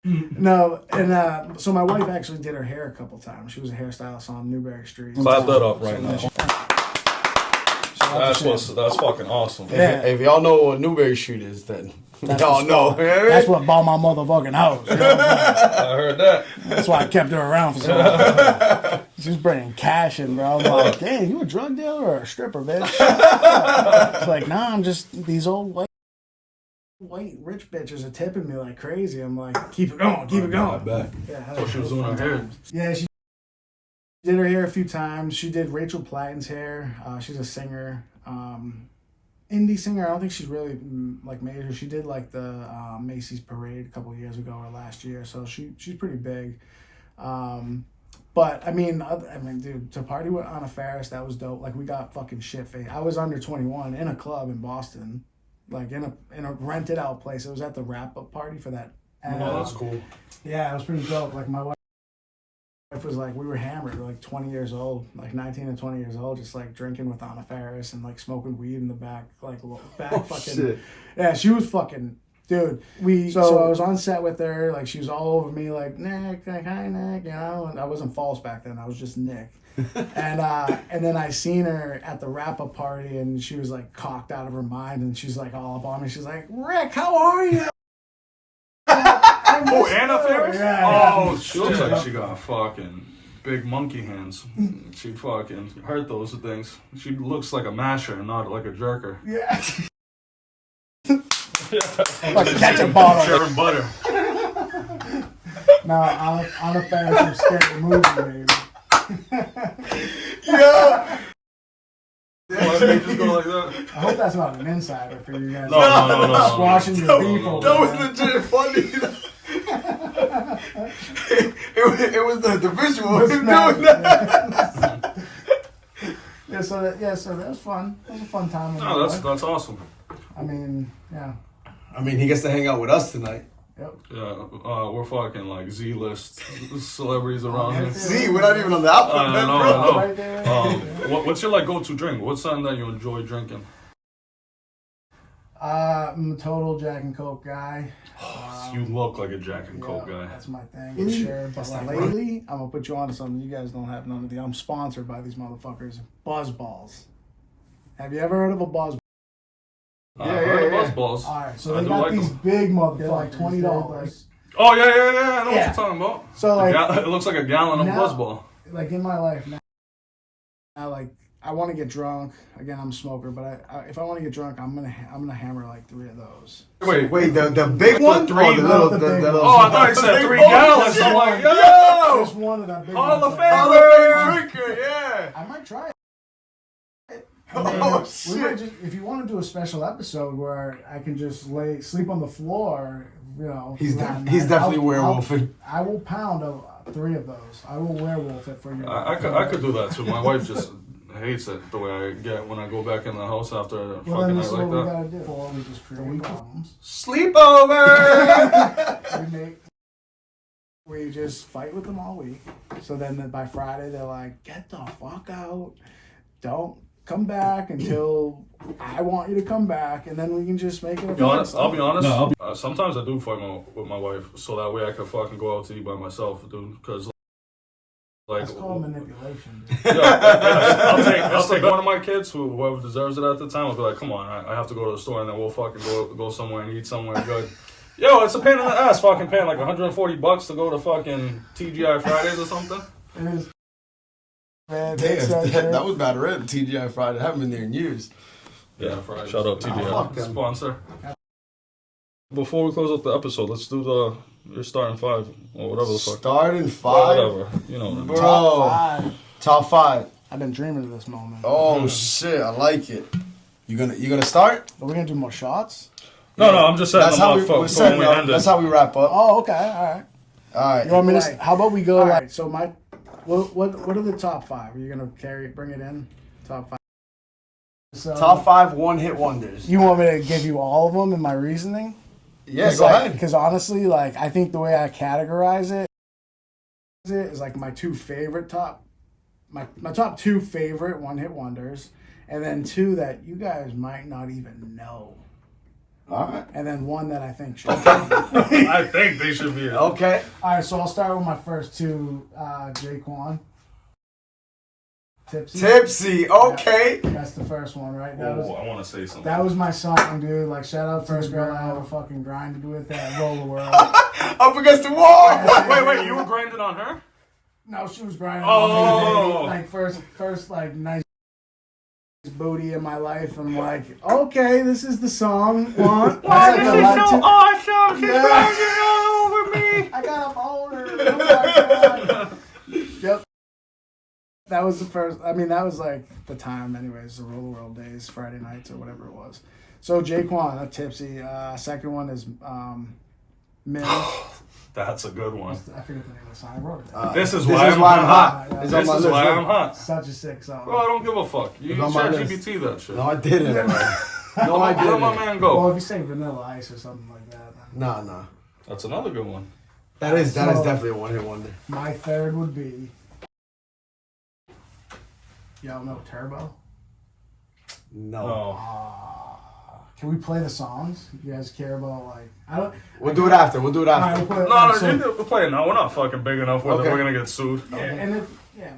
No, and so my wife actually did her hair a couple times. She was a hairstylist on Newberry Street. Clap that up right now. That's fucking awesome. Yeah. If y'all know what Newberry Street is, then y'all know. That's what bought my motherfucking house. You know what I'm saying? I heard that. That's why I kept her around for so long. She was bringing cash in, bro. I'm like, dang, you a drug dealer or a stripper, bitch? It's like, nah, I'm just these old white rich bitches are tipping me like crazy. I'm like, keep it going, keep it going. I bet. Yeah, So she was doing her hair. Yeah, she did her hair a few times. She did Rachel Platten's hair. She's a singer, indie singer. I don't think she's really like major. She did like the Macy's Parade a couple of years ago or last year, so she's pretty big. But I mean, dude, to party with Anna Faris, that was dope. Like we got fucking shit faced. I was under 21 in a club in Boston, like in a rented out place. It was at the wrap up party for that. And, Oh, that's cool. yeah, it was pretty dope. Like my wife It was like we were hammered. We were like 20 years old, like 19 and 20 years old, just like drinking with Anna Faris and like smoking weed in the back, like back fucking. Shit. Yeah, she was fucking. Dude, so I was on set with her, like she was all over me, like Nick, like hi Nick, you know. And I wasn't false back then; I was just Nick. And then I seen her at the wrap up party, and she was like cocked out of her mind, and she's like all up on me. She's like, Rick, how are you? Oh, Anna Faris? Yeah. Oh, she looks like she got fucking big monkey hands. She fucking hurt those things. She looks like a masher, not like a jerker. Yeah. Like a ketchup bottle. Sharing butter. No, on a fan some scary movie, baby. Yeah. Why did they just go like that? I hope that's not an insider for you guys. No. Squashing your beef over That was there. legit funny. it was the visual of him doing that. So that was fun. That was a fun time. in my No, life. that's awesome. I mean, yeah. I mean, he gets to hang out with us tonight. Yep. Yeah, we're fucking like Z-list celebrities around here. See, we're not even on the alphabet, I know, bro. I know. Right there. What's your like go-to drink? What's something that you enjoy drinking? I'm a total Jack and Coke guy. You look like a Jack and Yeah, Coke guy. That's my thing, for sure. But like lately, I'm gonna put you onto something you guys don't have none of the. I'm sponsored by these motherfuckers. Buzz balls. Have you ever heard of a buzz? I heard of yeah. Buzzballs. All right, so I they do got like these them. big motherfuckers, like $20. Oh yeah. I know what Yeah. you're talking about. So like, It looks like a gallon of Now- Buzzball. like in my life now like I want to get drunk. Again, I'm a smoker, but if I want to get drunk, I'm gonna hammer like 3 of those. Wait, the big one? three, Or the little, the the big little, one. Oh, I thought you said 3 gallons. I'm like, yo! Just one of that big Hall ones, of like- Famer! drinker, yeah. I might try it. Oh, We might shit. just, if you want to do a special episode where I can just sleep on the floor, you know. He's that he's night, definitely I'll- werewolfing. I will pound 3 of those. I will werewolf it for you. I could do that too. My wife just hates it the way I get when I go back in the house after a Well, fucking then night this is like what we that. gotta do. Before we just create problems. Sleepover! We just fight with them all week. So then by Friday they're like, get the fuck out. Don't come back until I want you to come back, and then we can just make it a Be honest, fun. I'll be honest. No, Sometimes I do fight with my wife, so that way I can fucking go out to eat by myself, dude. Because like, That's called manipulation, dude. yeah, I'll take one of my kids, whoever deserves it at the time. I'll be like, come on, I have to go to the store, and then we'll fucking go somewhere and eat somewhere good. Yo, it's a pain in the ass, fucking paying like $140 to go to fucking TGI Fridays or something. It is. Man, That was about it. TGI Friday. I haven't been there in years. Yeah, Fridays. Shout out TGI, fuck them. sponsor. Before we close up the episode, let's do your starting 5 or whatever the fuck. Starting 5. Whatever, you know. Bro. Top 5. Top 5. I've been dreaming of this moment. Oh shit, I like it. You gonna start? Are we gonna do more shots? No, I'm just saying. That's how we we're setting we up. end it. That's how we wrap up. Oh, okay, all right. All right. You want me to? How about we go like? So what are the top 5? Are you gonna bring it in? Top 5. So, Top 5 one-hit wonders. You want me to give you all of them in my reasoning? Yeah, go ahead. Because honestly, like I think the way I categorize it is like my 2 favorite my top 2 favorite one-hit wonders, and then 2 that you guys might not even know, All right. and then 1 that I think should. I think they should be. Okay. All right, so I'll start with my first 2. Jaquan. Tipsy. Tipsy. Okay. That's the first one, right? That was, I want to say something. that was my song, dude. Like, shout out first girl I ever fucking grinded with at Roller World. Up against the wall. Wait, you were grinding on her? No, she was grinding. Oh. On me, like first like nice booty in my life. I'm like, okay, this is the song. What? awesome. She's Yeah. all over me. I got a boner. Oh my God. Yep. That was the first. I mean, that was like the time, anyways. The Roller World days, Friday nights or whatever it was. So Jaquan, Tipsy. Second one is Mills. That's a good one. I forget the name of the song. I wrote it down. This is This why is I'm why I'm hot. hot. This It's This on my is list. why I'm hot. Such a sick song. Bro, I don't give a fuck. You It's on my chat list. GPT that shit. No, I didn't. No, I Let my didn't. man Well, go. if you say Vanilla Ice or something like that. Nah. That's another good one. That is So, definitely a one-hit wonder. My third would be. Y'all know Turbo? No. Can we play the songs? You guys care about like I don't. We'll do it after. All right, we'll play, No, so- we're playing now. We're not fucking big enough where Okay. we're gonna get sued. Yeah, and if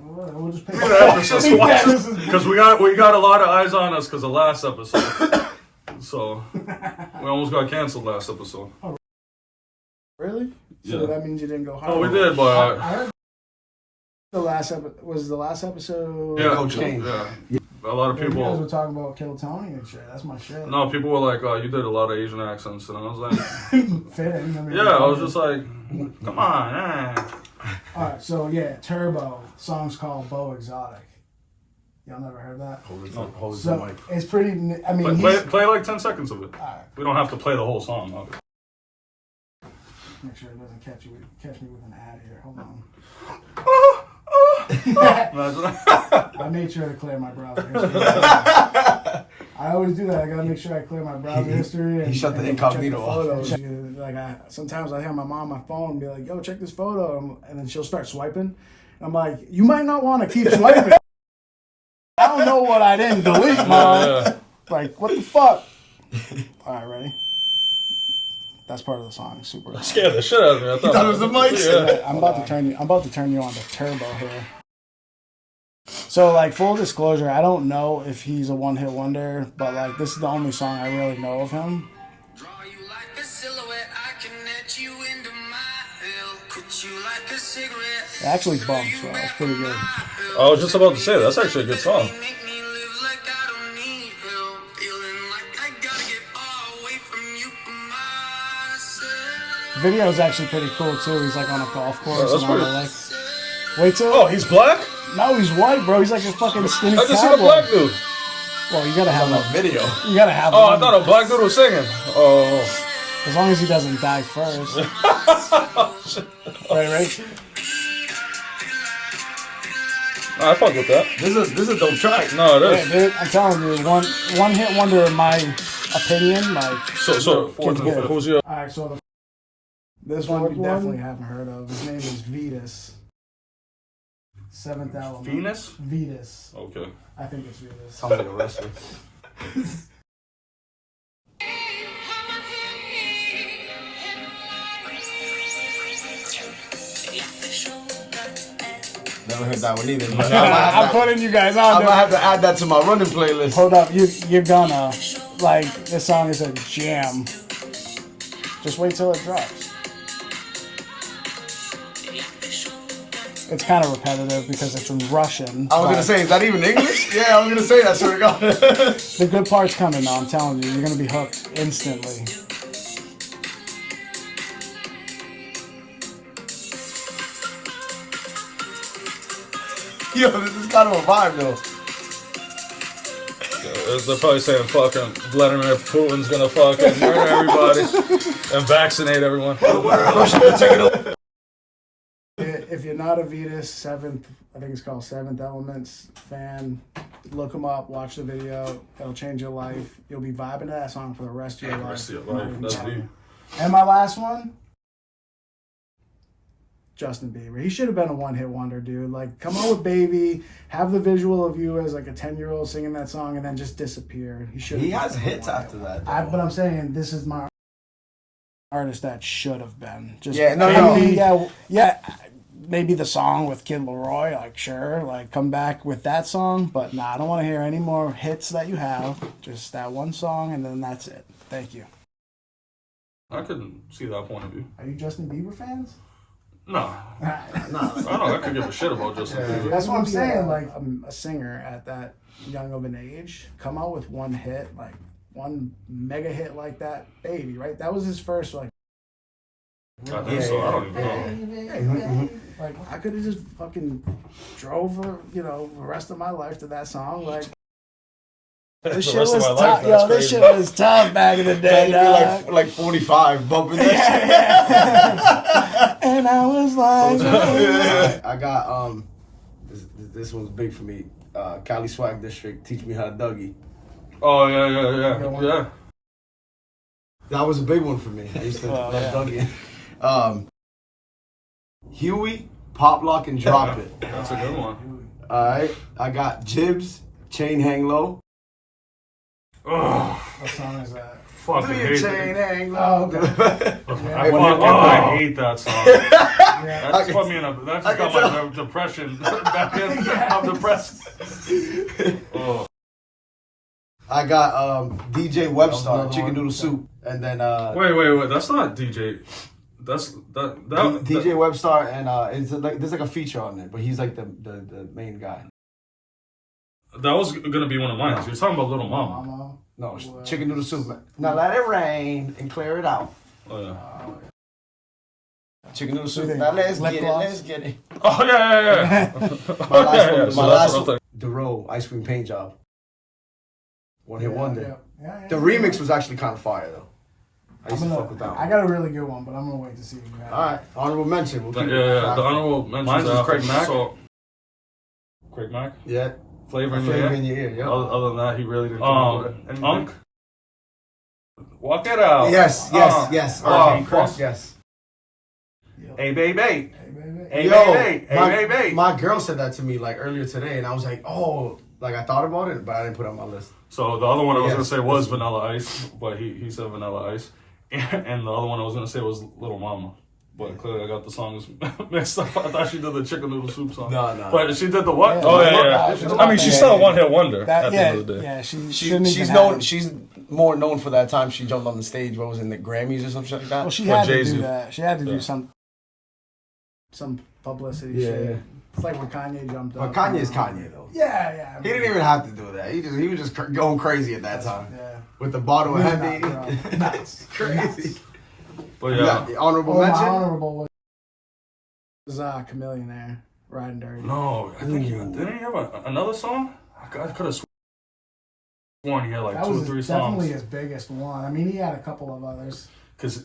we'll just pick. Because we got a lot of eyes on us because of last episode. So we almost got canceled last episode. Really? So Yeah. that means you didn't go hard. Oh, we did, but I heard the last episode. yeah, Coach Kane. yeah. A lot of You guys were people. talking about Kill Tony and shit. That's my shit. No, people were like, "You did a lot of Asian accents," and I was like, Fitting. I mean, "Yeah." I was just like, "Come on, All right, so yeah, Turbo. Song's called Beau Exotic. Y'all never heard that? Hold it to So the mic. it's pretty. I mean, Play like 10 seconds of it. All right, We don't have to play the whole song. Okay. make sure it doesn't catch me with an ad here. Hold on. Imagine. I made sure to clear my browser history. I always do that. I gotta make sure I clear my browser history. And, He shut the and incognito check the off. photos. Like sometimes I have my mom on my phone and be like, "Yo, check this photo," and then she'll start swiping. I'm like, "You might not want to keep swiping." I don't know what I didn't delete, mom. Yeah. Like, what the fuck? All right, ready? That's part of the song. Super. loud. Scared the shit out of me. I thought it was the mic? Yeah. I'm about to turn you on to Turbo here. So, like, full disclosure, I don't know if he's a one-hit wonder, but like, this is the only song I really know of him. Draw you like a silhouette, I can net you into my hill. Put you like a cigarette. It actually bumps, so it's pretty good. I was just about to say, that's actually a good song. Make me live like I don't need help. Feeling like I gotta get all away from you for myself. Video's actually pretty cool too. He's like on a golf course. that's and all pretty- that, like, wait till. Oh, he's black? No, he's white, bro. He's like a fucking skinny I just seen a cowboy. black dude. Well, you gotta have On a video. You gotta have. Oh, I one. thought a black dude was singing. Oh. As long as he doesn't die first. right. I fuck with that. This is a dope track. No, it Yeah, is. dude, I'm telling you, one hit wonder in my opinion. Like, So Kid's good. who's your... all right, so this one you definitely haven't heard of. His name is Vetus. Seventh Element. Venus? Vetus. Okay. I think it's Vetus. Sounds like a wrestler. Never heard that one either. I'm putting you guys on. I'm dude. gonna have to add that to my running playlist. Hold up, you're gonna like this song is a jam. Just wait till it drops. It's kind of repetitive because it's in Russian. I was gonna but say, is that even English? Yeah, I was gonna say that. Swear to God. the good part's coming though. I'm telling you, you're gonna be hooked instantly. Yo, this is kind of a vibe though. They're probably saying fucking Vladimir Putin's gonna fucking murder everybody and vaccinate everyone. If you're not a Vetus Seventh, I think it's called Seventh Elements fan, look them up, watch the video. It'll change your life. You'll be vibing to that song for the rest of your life. Rest of your life, that's Yeah. deep. And my last one, Justin Bieber. He should have been a one-hit wonder, dude. Like, come on with Baby, have the visual of you as like a 10-year-old singing that song, and then just disappear. He should. He has hits after that. Though. But I'm saying this is my artist that should have been. Just Yeah, no, maybe, no. yeah. Maybe the song with Kid Leroy, like sure, like come back with that song, but nah, I don't want to hear any more hits that you have. Just that one song, and then that's it. Thank you. I couldn't see that point of view. Are you Justin Bieber fans? No. I could give a shit about Justin Bieber. That's what I'm saying. Like a singer at that young of an age, come out with one hit, like one mega hit like that, Baby, right? That was his first like. I think so. I don't even know. Like I could have just fucking drove, the rest of my life to that song. Like this The shit rest of was my life, tough. that's Yo, this crazy. shit was tough back in the day, dog. like 45 bumping that shit. And I was like, I got this one's big for me. Cali Swag District, Teach Me How to Dougie. Oh, yeah. That was a big one for me. I used to love yeah. Dougie. Huey, Pop Lock, and Drop It. That's a good one. Alright, I got Jibs, Chain Hang Low. Oh, What song is that? fucking Do your hate chain it. hang Oh, low. okay. I hate that song. I That's can put me in a. That I just can got my depression back in. I'm depressed. Oh. I got DJ Webstar, another Chicken one. Noodle Soup, and then Wait. That's not DJ. That's that. DJ Webstar, and it's like there's like a feature on it, but he's like the main guy. That was gonna be one of mine. You're talking about Little Mama. Mama. No, Chicken Noodle Soup. Man. Now let it rain and clear it out. Oh yeah. Chicken Noodle Soup. think? Now let's Lip get it. gloss? Let's get it. Oh yeah. My last Yeah, one. so My that's last what I'm one. The Row Ice Cream Paint Job. One hit wonder. Yeah. The remix was actually kind of fire though. I used to fuck with that I one. got a really good one, but I'm gonna wait to see what you have. All right, honorable mention. We'll keep it. Yeah. The honorable mentions. Mine's is after. Craig Mack. So, Craig Mack. Yeah. Flavor in Flavor your in ear. your ear. Yeah. Other than that, he really didn't come up with it. Anything? Unk. Walk it out. Yes. Oh, Oh, Chris. fuck yes. Hey, baby. Hey, baby. Hey, Yo, baby. Hey, baby. my girl said that to me like earlier today, and I was like, oh, like I thought about it, but I didn't put it on my list. So the other one I was Yes. gonna say was Vanilla Ice, but he said Vanilla Ice, and the other one I was gonna say was Little Mama, but clearly I got the songs mixed up. I thought she did the Chicken Noodle Soup song. No. But she did the what? Yeah, Oh yeah. I mean, she's still a one-hit wonder That, at the yeah, end of the day. yeah. She's She's known. She's more known for that time she jumped on the stage. What was it, in the Grammys or some shit like that? Well, she Or had to Jay-Z. do that. She had to Yeah. do some publicity Yeah, shit. yeah. It's like when Kanye jumped But up. Kanye's Kanye though. Yeah. He didn't even have to do that. He was just going crazy at that time Yeah. with the bottle of He's Henny. not, bro. That's crazy. But You yeah, got the honorable Oh, my mention. honorable was Chameleonaire, Riding Dirty. no, I think didn't he have another song? I could have sworn he had like That 2 or was 3 definitely songs. his biggest one. I mean, he had a couple of others. Cause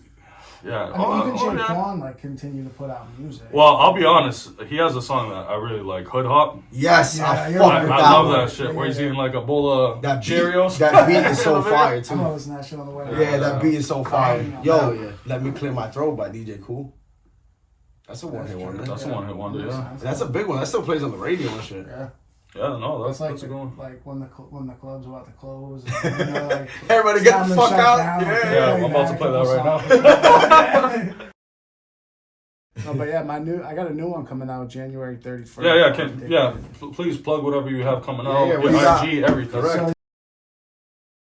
yeah, I mean, even yeah. Shaquan like continued to put out music. Well, I'll be honest. He has a song that I really like, Hood Hop. Yes, Yeah, I you're fuck I with right. that love one. that shit. Where he's Yeah. eating like a bowl of That beat, Cheerios. that beat is so In the video. fire I'm too. gonna listen to that shit on the way. Yeah, that beat is so fire. Hell Yo, yeah. Let Me Clear My Throat by DJ Cool. That's a one hit wonder. That's a one-hit wonder. Yeah, That's a big one. That still plays on the radio and shit. Yeah. yeah. No, It's that's like a good one. like when the club's about to close. And, you know, like, Everybody get time the to fuck shut out. down, like, Yeah. Yeah, play I'm about to that play that couple right songs. No, but yeah, I got a new one coming out January 31st. Please plug whatever you have coming Yeah, out. yeah, Your what you got? IG, everything. Correct. So,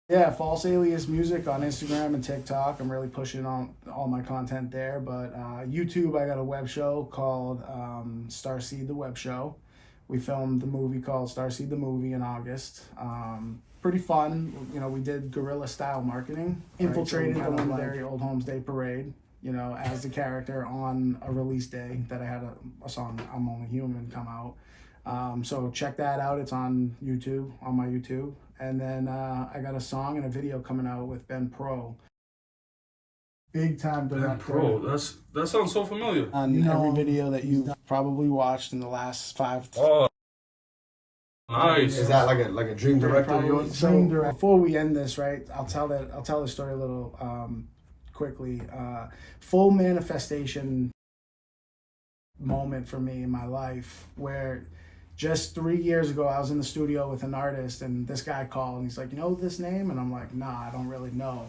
yeah, False Alias Music on Instagram and TikTok. I'm really pushing on all my content there. But YouTube, I got a web show called Starseed the Web Show. We filmed the movie called Starseed the Movie in August. Pretty fun. You know, we did guerrilla style marketing. Infiltrated the legendary Old Homes Day Parade, you know, as the character on a release day that I had a song, I'm Only Human, come out. So check that out. It's on YouTube, on my YouTube. And then I got a song and a video coming out with Ben Pro. Big time director. Bro, that sounds so familiar. On every video that you've probably watched in the last 5 Oh, nice. Is that like a dream director of yours? So before we end this, right, I'll tell the story a little quickly. Full manifestation moment for me in my life where just 3 years ago I was in the studio with an artist and this guy called and he's like, you know this name? And I'm like, nah, I don't really know.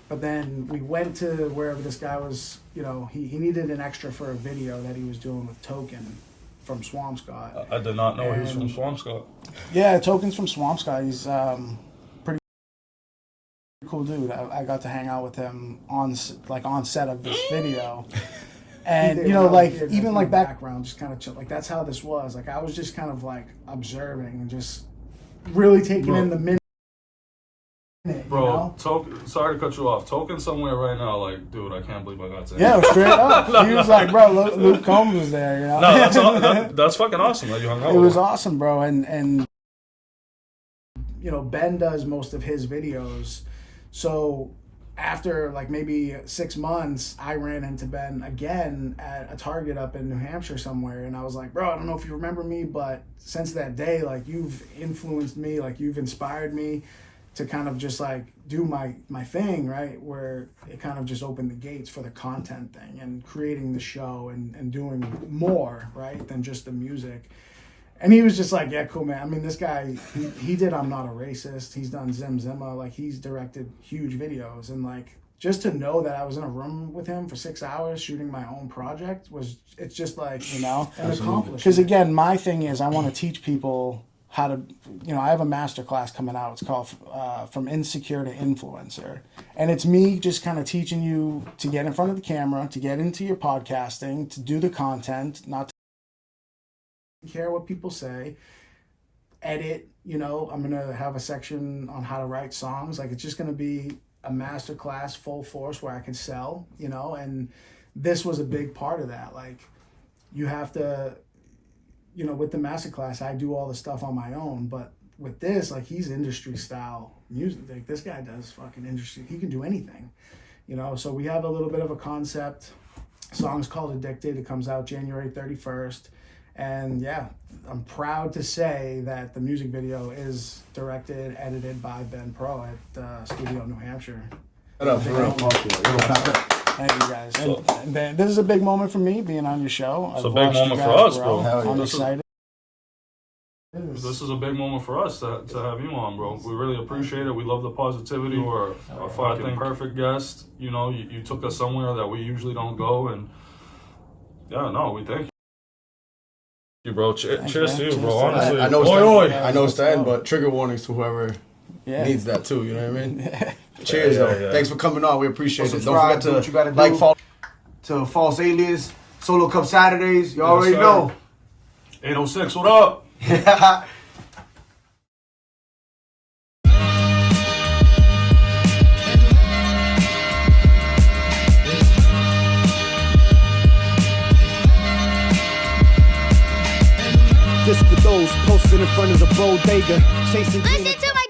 But then we went to wherever this guy was, you know, he needed an extra for a video that he was doing with Token from Swampscott. I did not know he was from Swampscott. Yeah, Token's from Swampscott. He's pretty cool dude. I got to hang out with him on set of this video. And, you know, like, even like background, just kind of chill. Like, that's how this was. Like, I was just kind of like observing and just really taking in the minute. Bro, you know? Token, sorry to cut you off. Token somewhere right now, like, dude, I can't believe I got to him. Yeah, straight up. He was like, bro, Luke Combs was there, you know? No, that's fucking awesome that you hung out It with was him. awesome, bro. And you know, Ben does most of his videos. So after like maybe 6 months, I ran into Ben again at a Target up in New Hampshire somewhere. And I was like, bro, I don't know if you remember me, but since that day, like, you've influenced me, like, you've inspired me. to kind of just like do my thing, right? Where it kind of just opened the gates for the content thing and creating the show and doing more, right, than just the music. And he was just like, yeah, cool, man. I mean, this guy, he did I'm Not a Racist. He's done Zim Zimma. Like, he's directed huge videos. And, like, just to know that I was in a room with him for 6 hours shooting my own project it's just like, an accomplishment. Because, again, my thing is I want to teach people how to, I have a master class coming out. It's called From Insecure to Influencer. And it's me just kind of teaching you to get in front of the camera, to get into your podcasting, to do the content, not care what people say, edit, I'm gonna have a section on how to write songs. Like, it's just gonna be a master class full force where I can sell, and this was a big part of that. Like, you have to, with the master class, I do all the stuff on my own, but with this, like, he's industry style music. Like, this guy does fucking industry, he can do anything, so we have a little bit of a concept. Song's called Addicted. It comes out January 31st. And yeah, I'm proud to say that the music video is directed, edited by Ben Pro at Studio New Hampshire. Thank you guys. And this is a big moment for me being on your show. It's a big moment for us, bro. I'm excited. This is a big moment for us to have you on, bro. We really appreciate it. We love the positivity. You are a fucking perfect guest. You took us somewhere that we usually don't go, and we thank you, bro. Cheers to you, bro. Honestly, I know it's the end, but trigger warnings to whoever needs that too. You know what I mean? Cheers, though. Yeah. Thanks for coming on. We appreciate it. Don't forget to what you gotta do. Follow to False Alias, Solo Cup Saturdays. You already know. 806, what up? This for those posted in front of the bodega, chasing green. Listen to my